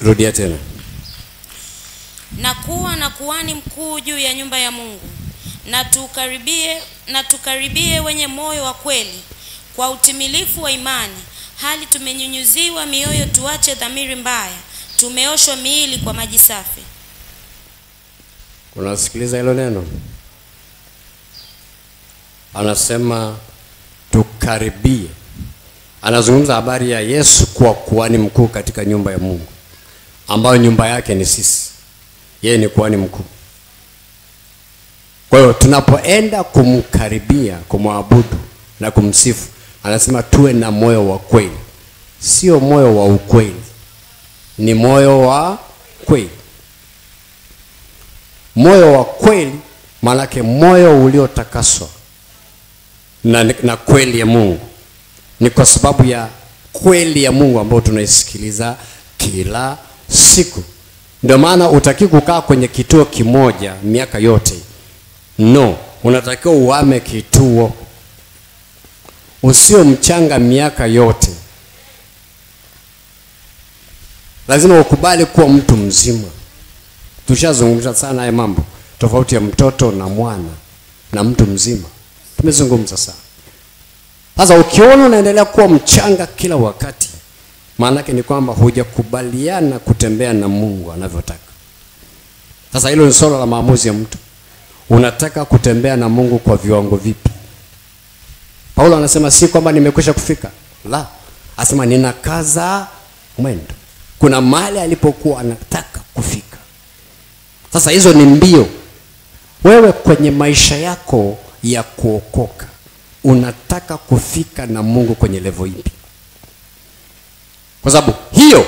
Rudia tena. Na kuwa na kuhani mkuu juu ya nyumba ya Mungu, na tukaribie wenye moyo wa kweli kwa utimilifu wa imani, hali tumenyunyuziwa mioyo, tuache dhamiri mbaya, tumeoshwa miili kwa maji safi. Unasikiliza hilo neno? Anasema tukaribie. Anazungumza habari ya Yesu kuwa kuhani mkuu katika nyumba ya Mungu, ambayo nyumba yake ni sisi. Yeye ni kuhani mkuu. Kwa hiyo tunapoenda kumkaribia, kumwabudu na kumsifu, anasema tuwe na moyo wa kweli. Sio moyo wa ukweli, ni moyo wa kweli. Moyo wa kweli maana yake moyo uliotakaswa na kweli ya Mungu. Ni kwa sababu ya kweli ya Mungu ambayo tunaisikiliza kila siku. Ndio maana utaki kukaa kwenye kituo kimoja miaka yote. No, unatakiwa uhame kituo. usio mchanga miaka yote. Lazima ukubali kuwa mtu mzima. Tushazungumza sana haya mambo, tofauti ya mtoto na mwana na mtu mzima. Tumezungumza sana. Sasa ukiona unaendelea kuwa mchanga kila wakati, maana yake ni kwamba hujakubaliana kutembea na Mungu anavyotaka. Sasa hilo ni swala la maamuzi ya mtu. Unataka kutembea na Mungu kwa viwango vipi? Paulo anasema si kwamba nimekwisha kufika. La, asema ninakaza mwendo. Kuna mahali alipokuwa anataka kufika. Sasa hizo ni mbio. Wewe kwenye maisha yako ya kuokoka, unataka kufika na Mungu kwenye level ipi? Kwa sababu hiyo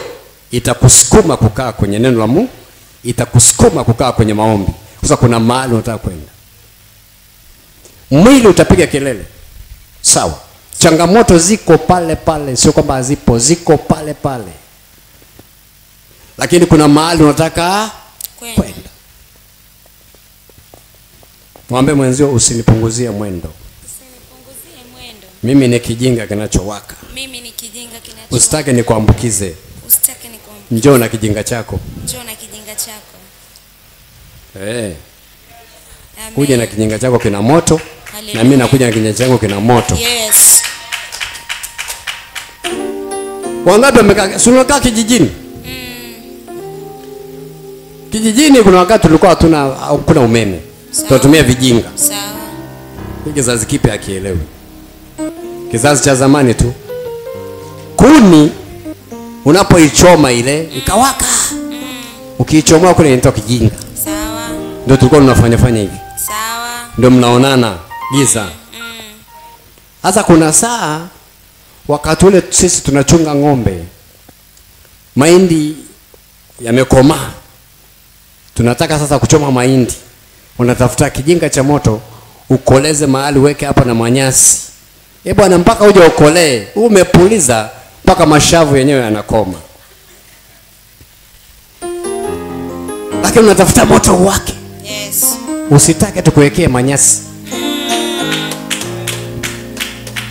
itakusukuma kukaa kwenye neno la Mungu, itakusukuma kukaa kwenye maombi. Kwa sababu kuna mahali unataka kwenda. Mwili utapiga kelele. Sawa. Changamoto ziko pale pale, sio kwamba hazipo, ziko pale pale. Lakini kuna mahali unataka kwenda. Mwambie mwenzio usinipunguzie mwendo. Usinipunguzie mwendo. Mimi ni kijinga kinachowaka. Mimi ni kijinga kinachowaka. Usitake nikuambukize. Usitake nikuambukize. Njoo na kijinga chako. Njoo na kijinga chako. Kuja na kijinga chako kina moto. Hallelujah. Na mimi nakuja na kijinga changu kina moto. Yes. Wangapi wamekaa? Unakaa kijijini? Kijijini kuna wakati tulikuwa hakuna umeme. Tunatumia vijinga. Sawa. Hiki kizazi kipi hakielewi. Kizazi cha zamani tu. Kuni unapoichoma ile ikawaka. Ukiichomoa kule inaitwa kijinga. Sawa. Ndio tulikuwa tunafanya hivi. Sawa. Ndio mnaonana giza. Sasa kuna saa wakati ule sisi tunachunga ng'ombe. Mahindi yamekomaa. Tunataka sasa kuchoma mahindi. Unatafuta kijinga cha moto, ukoleze mahali, weke hapa na manyasi. Bwana mpaka uje ukolee, umepuliza mpaka mashavu yenyewe yanakoma. Lakini unatafuta moto wake. Yes. Usitake tukuwekee manyasi.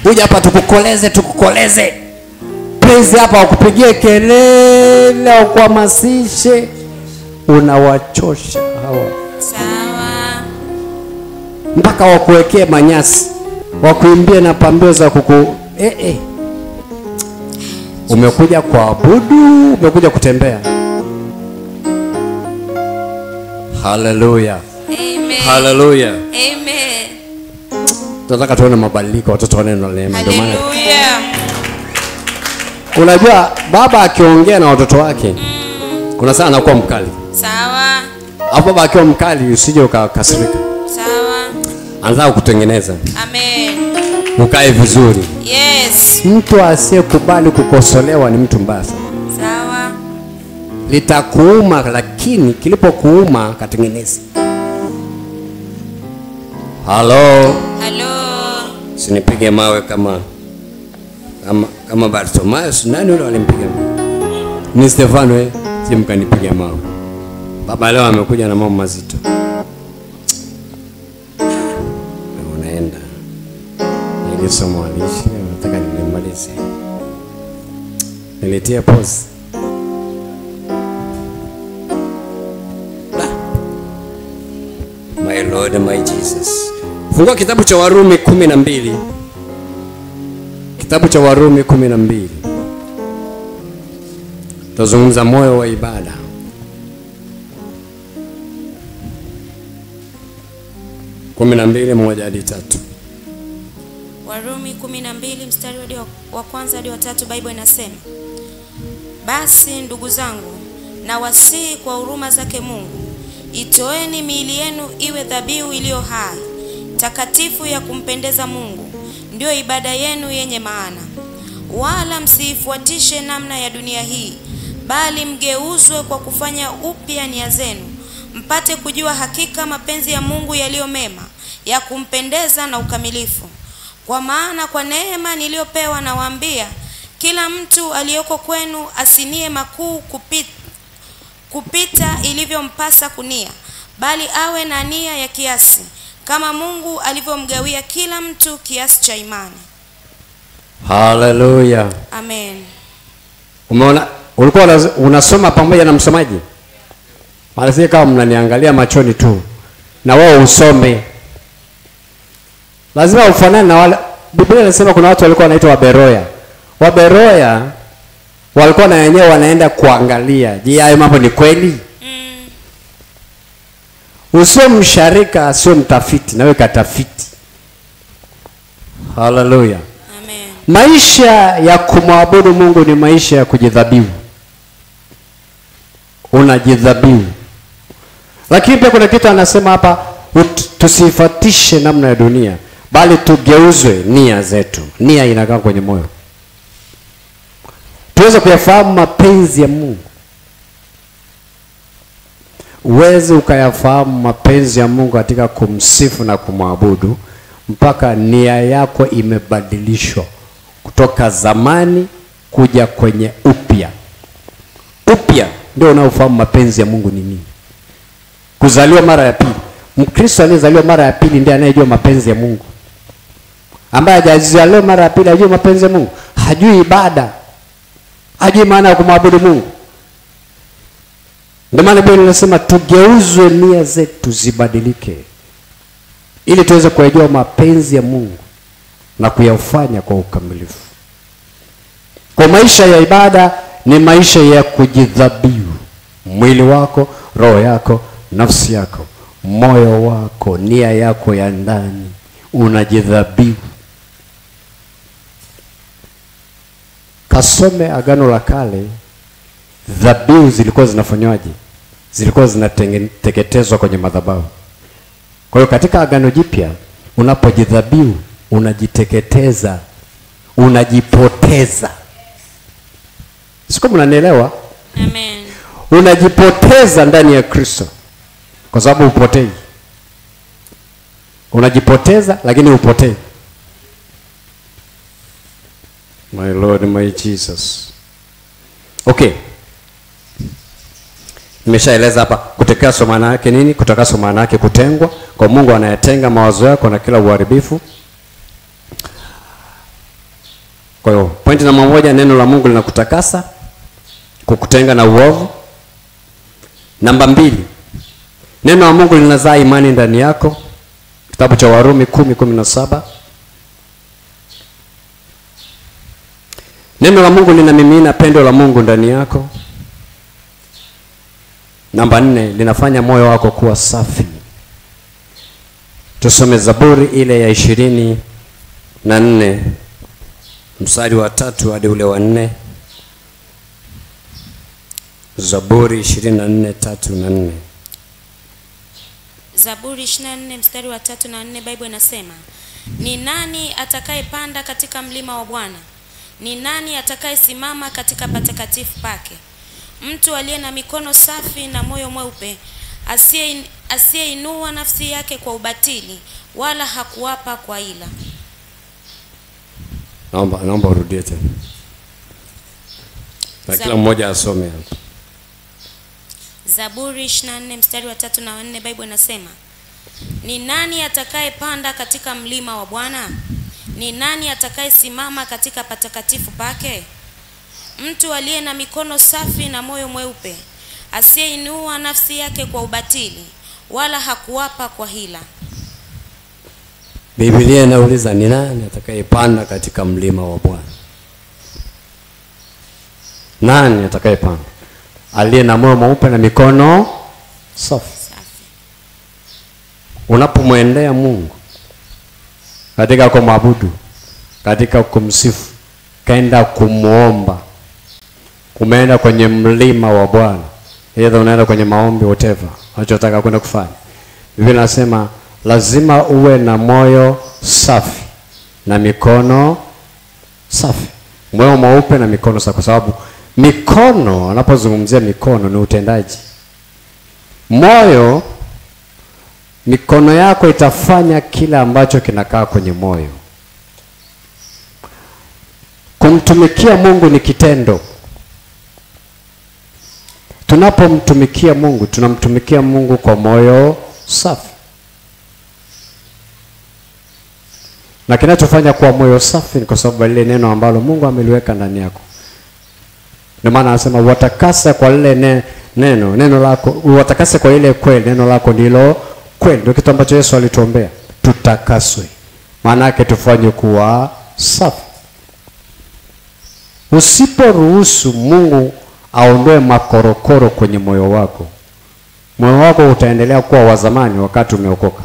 Uje hapa tukukoleze. Praise hapa wakupigie kelele, ukuhamasishe. Unawachosha hawa. Sawa. Mpaka wakuwekee manyasi, wakuimbie na pambio za kuku. Umekuja kuabudu, umekuja kutembea. Hallelujah. Amen. Hallelujah. Amen. Tunataka tuone mabadiliko, watoto wa neno la neema. Hallelujah. Unajua baba akiongea na watoto wake, kuna saa anakuwa mkali. Sawa. Hapo baba akiwa mkali usije ukakasirika. Sawa. Anataka kutengeneza. Amen. Ukae vizuri. Yes. Mtu asiyekubali kukosolewa ni mtu mbaya sana. Sawa. Litakuuma, lakini kilipokuuma katengeneze. Halo. Sinipige mawe kama Bartimayo. Nani yule alimpiga mawe? Ni Stefano. Si mkanipiga mawe. Baba leo amekuja na mambo mazito. Unaenda. Nilisoma alishi, nataka nimalize. Niletea pause. My Lord and my Jesus. Fungua kitabu cha Warumi 12. Kitabu cha Warumi 12. Tuzungumza moyo wa ibada. Moja hadi tatu. Warumi 12 mstari wa kwanza hadi wa 3, Biblia inasema: Basi ndugu zangu, na wasihi kwa huruma zake Mungu, itoeni miili yenu iwe dhabihu iliyo hai, takatifu, ya kumpendeza Mungu, ndio ibada yenu yenye maana. Wala msiifuatishe namna ya dunia hii, bali mgeuzwe kwa kufanya upya nia zenu, mpate kujua hakika mapenzi ya Mungu yaliyo mema, ya kumpendeza na ukamilifu. Kwa maana kwa neema niliyopewa nawaambia, kila mtu aliyoko kwenu asinie makuu kupita ilivyompasa kunia, bali awe na nia ya kiasi, kama Mungu alivyomgawia kila mtu kiasi cha imani. Haleluya. Amen. Umeona, ulikuwa unasoma pamoja na msomaji? Mara kama mnaniangalia machoni tu, na wao usome. Lazima ufanane na wale. Biblia inasema kuna watu walikuwa wanaitwa Waberoya. Waberoya walikuwa na wenyewe wanaenda kuangalia, je, hayo mambo ni kweli? Usio msharika, sio mtafiti, nawe katafiti. Haleluya. Amen. Maisha ya kumwabudu Mungu ni maisha ya kujidhabihu. Unajidhabihu. Lakini pia kuna kitu anasema hapa, tusifatishe namna ya dunia, bali tugeuzwe nia zetu. Nia inakaa kwenye moyo. Tuweze kuyafahamu mapenzi ya Mungu. Uweze ukayafahamu mapenzi ya Mungu katika kumsifu na kumwabudu mpaka nia yako imebadilishwa kutoka zamani kuja kwenye upya. Upya ndio unaofahamu mapenzi ya Mungu ni nini. Kuzaliwa mara ya pili. Mkristo aliyezaliwa mara ya pili ndiye anayejua mapenzi ya Mungu. Ambaye hajazaliwa mara ya pili hajui mapenzi ya Mungu, hajui ibada, hajui maana ya kumwabudu Mungu. Ndio maana Biblia inasema tugeuzwe nia zetu zibadilike, ili tuweze kujua mapenzi ya Mungu na kuyafanya kwa ukamilifu. Kwa maisha ya ibada ni maisha ya kujidhabihu. Mwili wako, roho yako, nafsi yako, moyo wako, nia yako ya ndani, unajidhabihu. Kasome Agano la Kale, dhabihu zilikuwa zinafanywaje? Zilikuwa zinateketezwa kwenye madhabahu. Kwa hiyo katika Agano Jipya unapojidhabihu, unajiteketeza, unajipoteza. Siko mnanielewa? Amen. Unajipoteza ndani ya Kristo. Kwa sababu upotei. Unajipoteza lakini upotei. My Lord, my Jesus. Okay. Nimeshaeleza hapa kutekaswa maana yake nini? Kutakaswa maana yake kutengwa. Kwa Mungu anayetenga mawazo yako na kila uharibifu. Kwa hiyo pointi namba moja, neno la Mungu linakutakasa, kukutenga na uovu. Namba mbili, neno la Mungu linazaa imani ndani yako. Kitabu cha Warumi 10:17. Neno la Mungu linamimina pendo la Mungu ndani yako. Namba 4, linafanya moyo wako kuwa safi. Tusome Zaburi ile ya 24 mstari wa 3 hadi ule wa 4. Zaburi 24:3 na 4. Zaburi 24 mstari wa 3 na 4, Biblia inasema, ni nani atakayepanda katika mlima wa Bwana? Ni nani atakayesimama katika patakatifu pake? Mtu aliye na mikono safi na moyo mweupe, asiyeinua nafsi yake kwa ubatili, wala hakuapa kwa ila. Naomba urudie tena. Na kila mmoja asome hapo. Zaburi 24 mstari wa 3 na 4, Biblia inasema, ni nani atakayepanda katika mlima wa Bwana? Ni nani atakayesimama katika patakatifu pake? Mtu aliye na mikono safi na moyo mweupe, asiyeinua nafsi yake kwa ubatili, wala hakuapa kwa hila. Biblia inauliza ni nani atakayepanda katika mlima wa Bwana? Nani atakayepanda? Aliye na moyo mweupe na mikono safi. Unapomwendea Mungu katika kumwabudu, katika kumsifu, kaenda kumuomba, umeenda kwenye mlima wa Bwana, either unaenda kwenye maombi, whatever unachotaka kwenda kufanya, Biblia inasema lazima uwe na moyo safi na mikono safi. Moyo mweupe na mikono safi, kwa sababu mikono, anapozungumzia mikono ni utendaji. Moyo, mikono yako itafanya kile ambacho kinakaa kwenye moyo. Kumtumikia Mungu ni kitendo. Tunapomtumikia Mungu, tunamtumikia Mungu kwa moyo safi. Na kinachofanya kuwa moyo safi ni kwa sababu ile neno ambalo Mungu ameliweka ndani yako. Ndio maana anasema watakase kwa lile neno lako, watakase kwa ile kweli, neno lako ndilo kweli. Ndio kitu ambacho Yesu alituombea, tutakaswe. Maana yake tufanye kuwa safi. Usiporuhusu Mungu aondoe makorokoro kwenye moyo wako, moyo wako utaendelea kuwa wa zamani wakati umeokoka.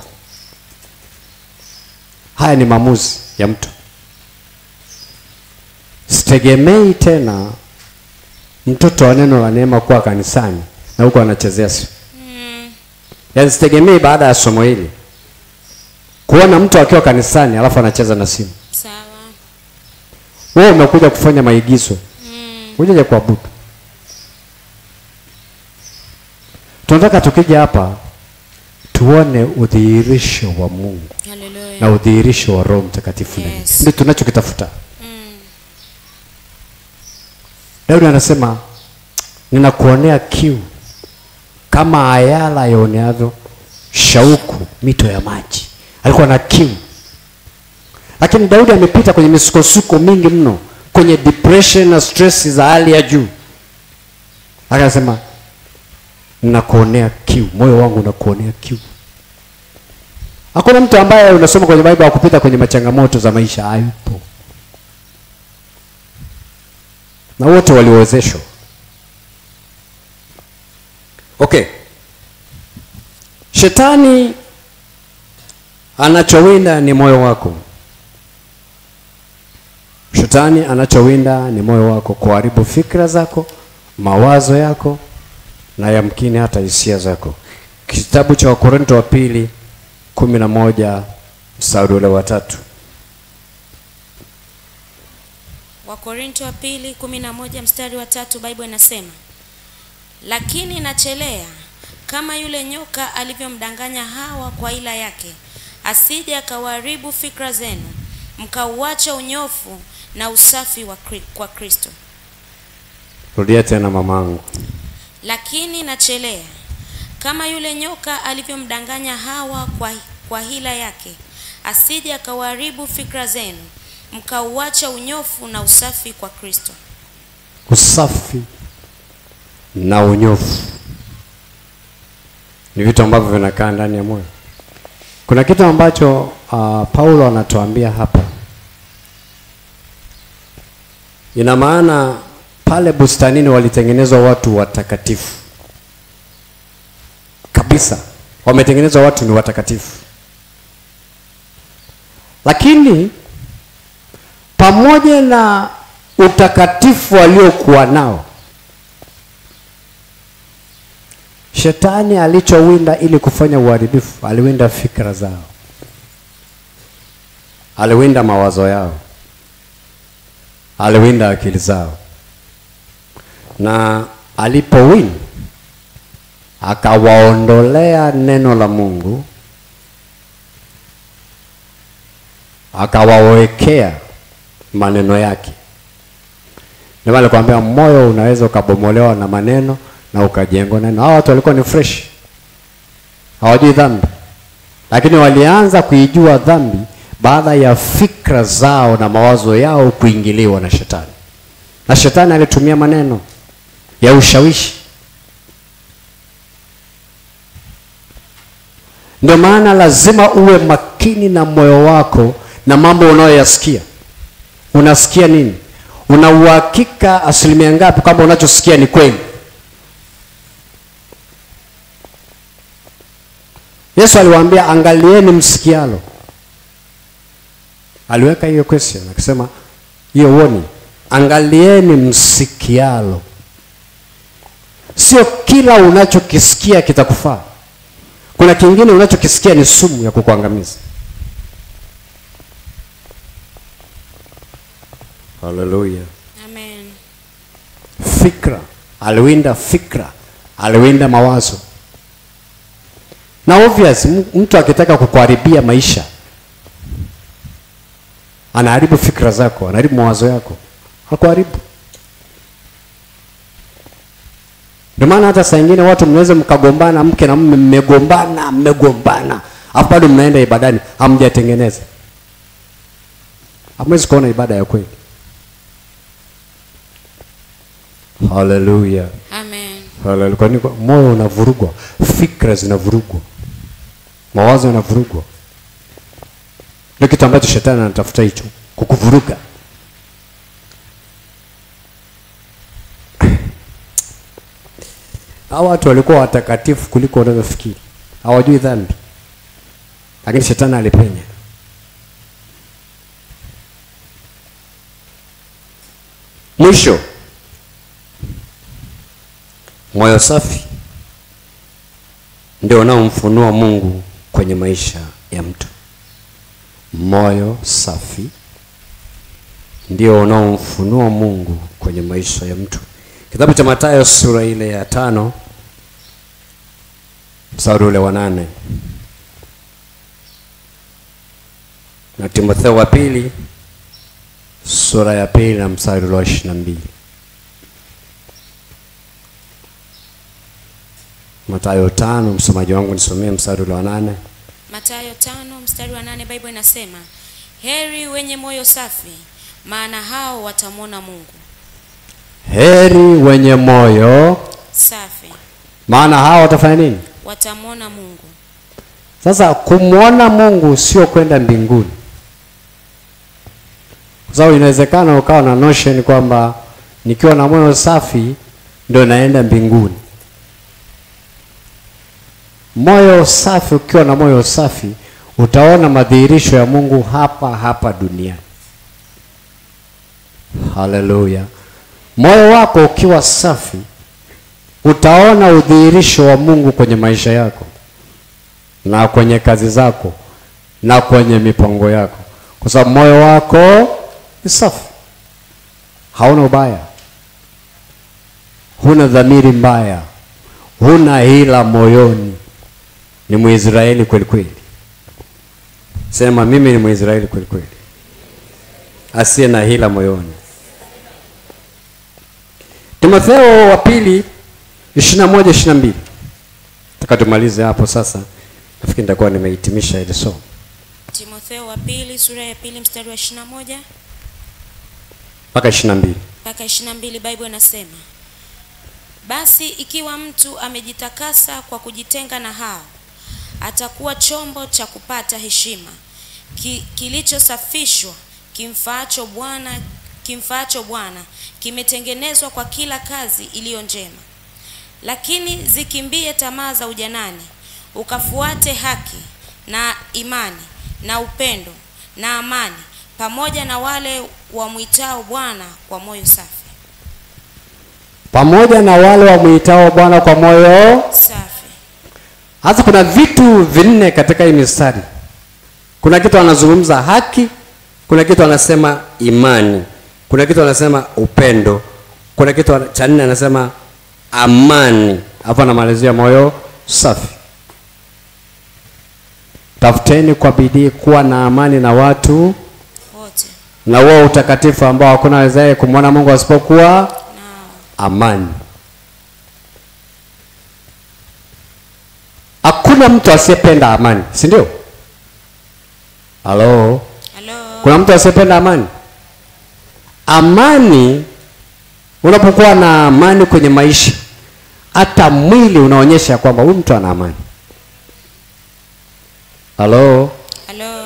Haya ni maamuzi ya mtu. Sitegemei tena mtoto wa neno la neema kuwa kanisani na huko anachezea simu. Yaani sitegemei baada ya somo hili kuona mtu akiwa kanisani alafu anacheza na simu. Sawa. Wewe umekuja kufanya maigizo. Hujaje kuabudu. Tunataka tukija hapa tuone udhihirisho wa Mungu. Haleluya. Na udhihirisho wa Roho Mtakatifu. Yes. Ndio tunachokitafuta. Daudi anasema ninakuonea kiu kama ayala yaoneavyo shauku mito ya maji. Alikuwa na kiu. Lakini Daudi amepita kwenye misukosuko mingi mno, kwenye depression na stress za hali ya juu. Akasema ninakuonea kiu, moyo wangu unakuonea kiu. Hakuna mtu ambaye unasoma kwenye Biblia akupita kwenye machangamoto za maisha, hayupo. Na wote waliwezeshwa. Okay. Shetani anachowinda ni moyo wako. Shetani anachowinda ni moyo wako, kuharibu fikra zako, mawazo yako na yamkini hata hisia zako. Kitabu cha Wakorintho wa pili 11 mstari wa 3. Wakorintho wa pili 11 mstari wa 3, Biblia inasema, lakini nachelea kama yule nyoka alivyomdanganya Hawa kwa ila yake, asije akawaharibu fikra zenu, mkauacha unyofu na usafi kwa Kristo. Rudia tena mamangu. Lakini nachelea kama yule nyoka alivyomdanganya Hawa kwa hila yake, asije akawaharibu fikra zenu, mkauacha unyofu na usafi kwa Kristo. Usafi na unyofu ni vitu ambavyo vinakaa ndani ya moyo. Kuna kitu ambacho Paulo anatuambia hapa. Ina maana pale bustanini walitengenezwa watu watakatifu kabisa. Wametengenezwa watu ni watakatifu. Lakini pamoja na utakatifu waliokuwa nao, Shetani alichowinda ili kufanya uharibifu, aliwinda fikra zao. Aliwinda mawazo yao. Aliwinda akili zao. Na alipowin akawaondolea neno la Mungu, akawawekea maneno yake. Ndio alikwambia moyo unaweza ukabomolewa na maneno na ukajengwa neno. Hao watu walikuwa ni fresh, hawajui dhambi, lakini walianza kuijua dhambi baada ya fikra zao na mawazo yao kuingiliwa na Shetani. Na Shetani alitumia maneno ya ushawishi. Ndio maana lazima uwe makini na moyo wako na mambo unayoyasikia. Unasikia nini? Una uhakika asilimia ngapi kwamba unachosikia ni kweli? Yesu aliwaambia angalieni msikialo. Aliweka hiyo question akisema hiyo uoni, angalieni msikialo. Sio kila unachokisikia kitakufaa. Kuna kingine unachokisikia ni sumu ya kukuangamiza. Hallelujah. Amen. Fikra, aliwinda fikra, aliwinda mawazo. Na obvious mtu akitaka kukuharibia maisha, anaharibu fikra zako, anaharibu mawazo yako, hakuharibu. Ndio maana hata saa nyingine watu mnaweza mkagombana, mke na mume mmegombana, afu bado mnaenda ibadani, hamjatengeneza. hamwezi kuona ibada ya kweli. Hallelujah. Amen. Hallelujah. Kwa nini? Moyo unavurugwa, fikra zinavurugwa, mawazo yanavurugwa. Ndio kitu ambacho shetani anatafuta, hicho kukuvuruga. Hao watu walikuwa watakatifu kuliko unavyofikiri. Hawajui dhambi. Lakini shetani alipenya. Mwisho, moyo safi ndio unaomfunua Mungu kwenye maisha ya mtu. Moyo safi ndio unaomfunua Mungu kwenye maisha ya mtu. Kitabu cha Mathayo sura ile ya 5 mstari ule wa 8. Na Timotheo wa pili sura ya 2 na mstari ule wa 22. Mathayo 5, msomaji wangu nisomee mstari ule wa 8. Mathayo 5 mstari wa 8, Biblia inasema, heri wenye moyo safi, maana hao watamwona Mungu. Heri wenye moyo Safi, maana hao watafanya nini? watamwona Mungu. Sasa kumwona Mungu sio kwenda mbinguni. Kwa sababu inawezekana ukawa na notion kwamba nikiwa na moyo safi ndio naenda mbinguni. Moyo safi, ukiwa na moyo safi utaona madhihirisho ya Mungu hapa hapa duniani. Haleluya. Moyo wako ukiwa safi utaona udhihirisho wa Mungu kwenye maisha yako na kwenye kazi zako na kwenye mipango yako, kwa sababu moyo wako ni safi. Hauna ubaya, huna dhamiri mbaya, huna hila moyoni. Ni Mwisraeli kweli kweli. Sema mimi ni Mwisraeli kweli kweli, asiye na hila moyoni. Timotheo wa pili 21:22. Nataka tumalize hapo sasa. Nafikiri nitakuwa nimehitimisha ile somo. Timotheo wa pili sura ya 2 mstari wa 21 mpaka 22. mpaka 22, Biblia inasema, basi ikiwa mtu amejitakasa kwa kujitenga na hao, atakuwa chombo cha kupata heshima, kilichosafishwa, kimfaacho Bwana, kimetengenezwa kwa kila kazi iliyo njema. Lakini zikimbie tamaa za ujanani, ukafuate haki na imani na upendo na amani, pamoja na wale wamwitao Bwana kwa moyo safi. Pamoja na wale wamwitao Bwana kwa moyo safi. Hasa kuna vitu vinne katika hii mistari. Kuna kitu anazungumza haki, kuna kitu anasema imani, kuna kitu anasema upendo, kuna kitu cha nne anasema amani. Hapa anamalizia moyo safi. Tafuteni kwa bidii kuwa na amani na watu wote, na wao utakatifu ambao hakuna awezaye kumwona Mungu asipokuwa amani. Hakuna mtu asiyependa amani, si ndio? Halo? Kuna mtu asiyependa amani? Amani, unapokuwa na amani kwenye maisha, hata mwili unaonyesha kwamba huyu mtu ana amani. Halo?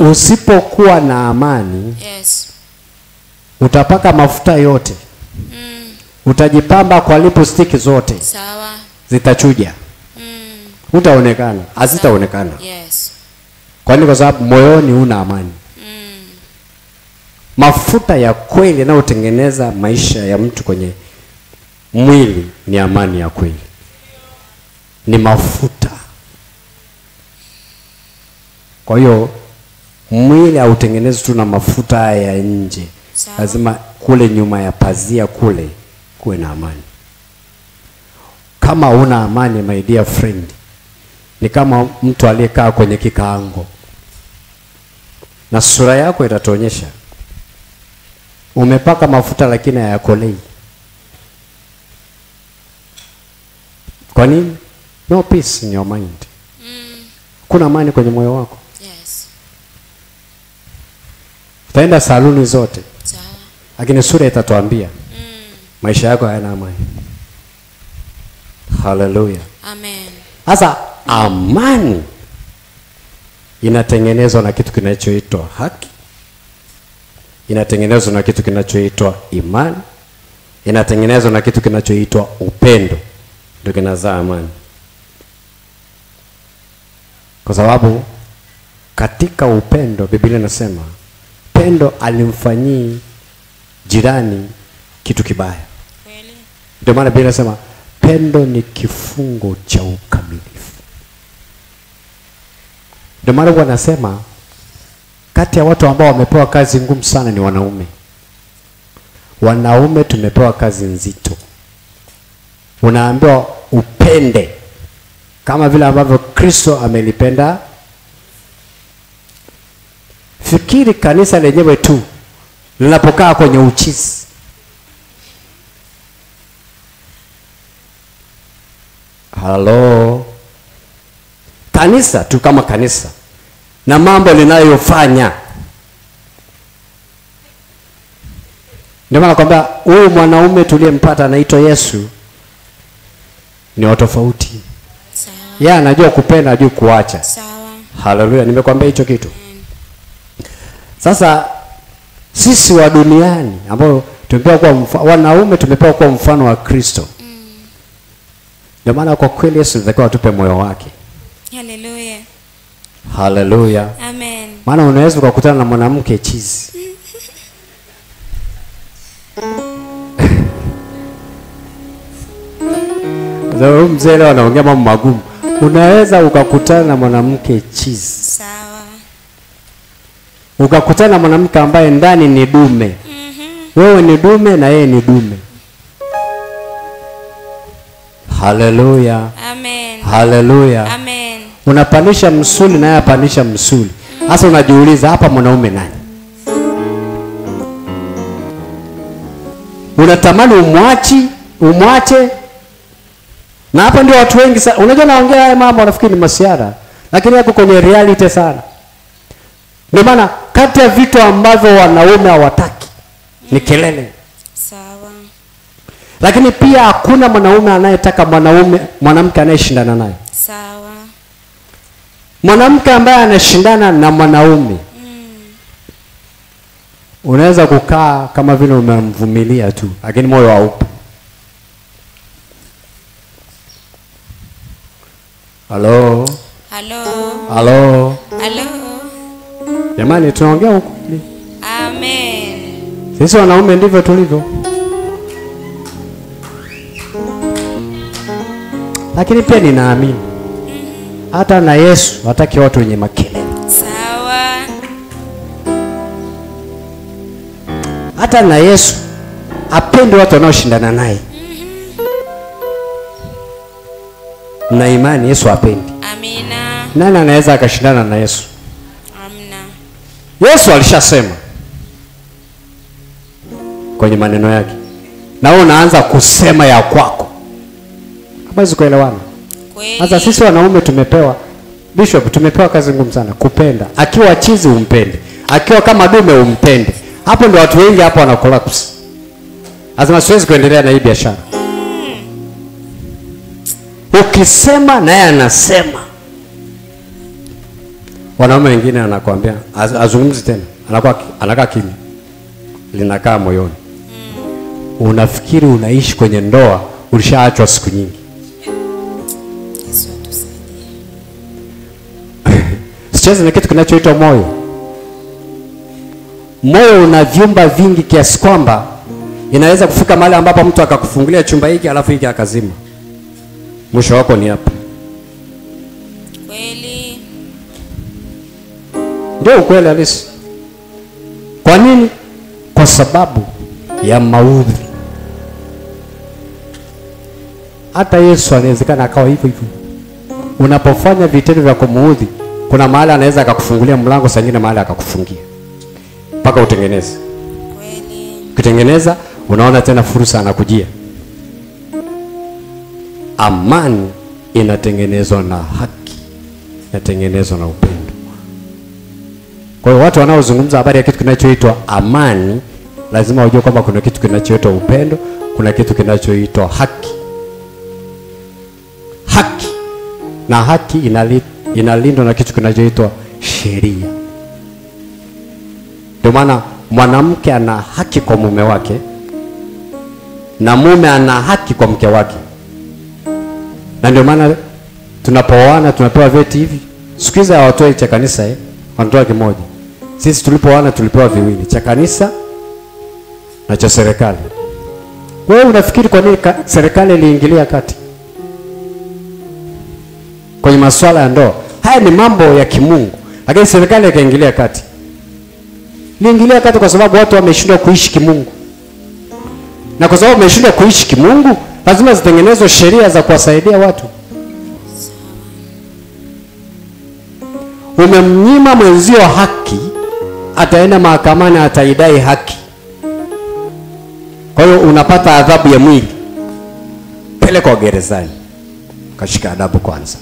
Usipokuwa na amani, yes, utapaka mafuta yote, utajipamba kwa lipstick zote, sawa, zitachuja, utaonekana, hazitaonekana. Yes. Kwa nini? Kwa sababu moyoni una amani. Mafuta ya kweli yanayotengeneza maisha ya mtu kwenye mwili ni amani ya kweli, ni mafuta. Kwa hiyo mwili hautengenezwi tu na mafuta ya nje, lazima kule nyuma ya pazia kule kuwe na amani. Kama una amani, my dear friend, ni kama mtu aliyekaa kwenye kikaango, na sura yako itatuonyesha. Umepaka mafuta lakini hayakolei. Kwa nini? No peace in your mind. Kuna amani kwenye moyo wako. Yes. utaenda saluni zote, Sawa. lakini sura itatuambia maisha yako hayana amani. Haleluya. Amen. Sasa amani inatengenezwa na kitu kinachoitwa haki, inatengenezwa na kitu kinachoitwa imani, inatengenezwa na kitu kinachoitwa upendo, ndio kinazaa amani. Kwa sababu katika upendo Biblia inasema pendo alimfanyii jirani kitu kibaya. Kweli. Ndio maana Biblia inasema pendo ni kifungo cha ukamilifu. Ndio maana wanasema kati ya watu ambao wamepewa kazi ngumu sana ni wanaume. Wanaume tumepewa kazi nzito. Unaambiwa upende kama vile ambavyo Kristo amelipenda. Fikiri kanisa lenyewe tu linapokaa kwenye uchizi. Halo. Kanisa tu kama kanisa na mambo linayofanya. Ndio maana nakwambia huyu mwanaume tuliyempata anaitwa Yesu ni wa tofauti. Sawa. Yeye anajua kupenda, anajua kuacha. Sawa. Haleluya, nimekwambia hicho kitu. Sasa sisi wa duniani ambao tumepewa kuwa wanaume tumepewa kuwa mfano wa Kristo. Ndio maana kwa kweli Yesu alitakiwa atupe moyo wake. Haleluya. Haleluya. Amen. Maana unaweza ukakutana na mwanamke chizi. Ndio mzee leo anaongea mambo magumu. Unaweza ukakutana na mwanamke chizi. Sawa. Ukakutana na mwanamke ambaye ndani ni dume. Wewe ni dume na yeye ni dume. Haleluya. Amen. Haleluya. Amen. Unapandisha msuli na yeye apandisha msuli. Sasa unajiuliza hapa mwanaume nani? Unatamani umwache. Na hapa ndio watu wengi sana. Unajua naongea haya mambo nafikiri ni masiara, lakini yako kwenye reality sana. Ndio maana kati ya vitu ambavyo wanaume hawataki ni kelele. Sawa. Lakini pia hakuna mwanaume anayetaka mwanamke anayeshindana naye. Sawa. Mwanamke ambaye anashindana na mwanaume unaweza kukaa kama vile umemvumilia tu, lakini moyo haupo. Halo. Halo. Halo. Halo. Jamani, tunaongea ukweli. Amen. Sisi wanaume ndivyo tulivyo. Lakini pia ninaamini hata na Yesu hataki watu wenye makelele. Sawa. Hata na Yesu apende watu wanaoshindana naye. Na imani Yesu apendi. Amina. Nani anaweza akashindana na Yesu? Amina. Yesu alishasema kwenye maneno yake, na wewe unaanza kusema ya kwako. Hawezi kuelewana. Kweli. Sasa sisi wanaume tumepewa, Bishop, tumepewa kazi ngumu sana kupenda. Akiwa chizi umpende, akiwa kama dume umpende. Hapo ndio watu wengi hapa wana collapse. Lazima siwezi kuendelea na hii biashara. Ukisema naye anasema. Wanaume wengine anakuambia azungumzi tena, anakaa kimya. Linakaa moyoni. Unafikiri unaishi kwenye ndoa, ulishaachwa siku nyingi. Yesu atusaidie. Sicheze na kitu kinachoitwa moyo. Moyo una vyumba vingi kiasi kwamba inaweza kufika mahali ambapo mtu akakufungulia chumba hiki alafu hiki akazima. Mwisho wako ni hapa. Kweli. Ndio ukweli halisi. Kwa nini? Kwa sababu ya maudhi. Hata Yesu anawezekana akawa hivyo hivyo. Unapofanya vitendo vya kumuudhi, kuna mahali anaweza akakufungulia mlango, saa nyingine mahali akakufungia. Mpaka utengeneze. Kweli. Ukitengeneza, unaona tena fursa anakujia. Amani inatengenezwa na haki, inatengenezwa na upendo. Kwa hiyo watu wanaozungumza habari ya kitu kinachoitwa amani lazima wajue kwamba kuna kitu kinachoitwa upendo, kuna kitu kinachoitwa haki. Haki. Na haki inalindwa na kitu kinachoitwa sheria. Ndio maana mwanamke ana haki kwa mume wake na mume ana haki kwa mke wake. Na ndio maana tunapooana tunapewa vyeti hivi. Siku hizi hawatoi cha kanisa wanatoa kimoja. Sisi tulipooana tulipewa viwili, cha kanisa na cha serikali. Wewe unafikiri kwa nini serikali iliingilia kati kwenye masuala ya ndoa? Haya ni mambo ya kimungu, lakini serikali ikaingilia kati. Iliingilia kati kwa sababu watu wameshindwa kuishi kimungu. Na kwa sababu wameshindwa kuishi kimungu, lazima zitengenezwe sheria za kuwasaidia watu. Umemnyima mwenzio haki, ataenda mahakamani ataidai haki. Kwa hiyo unapata adhabu ya mwili. Peleka gerezani. Kashika adabu kwanza.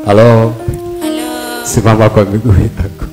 Halo. Halo. Simama kwa miguu yako.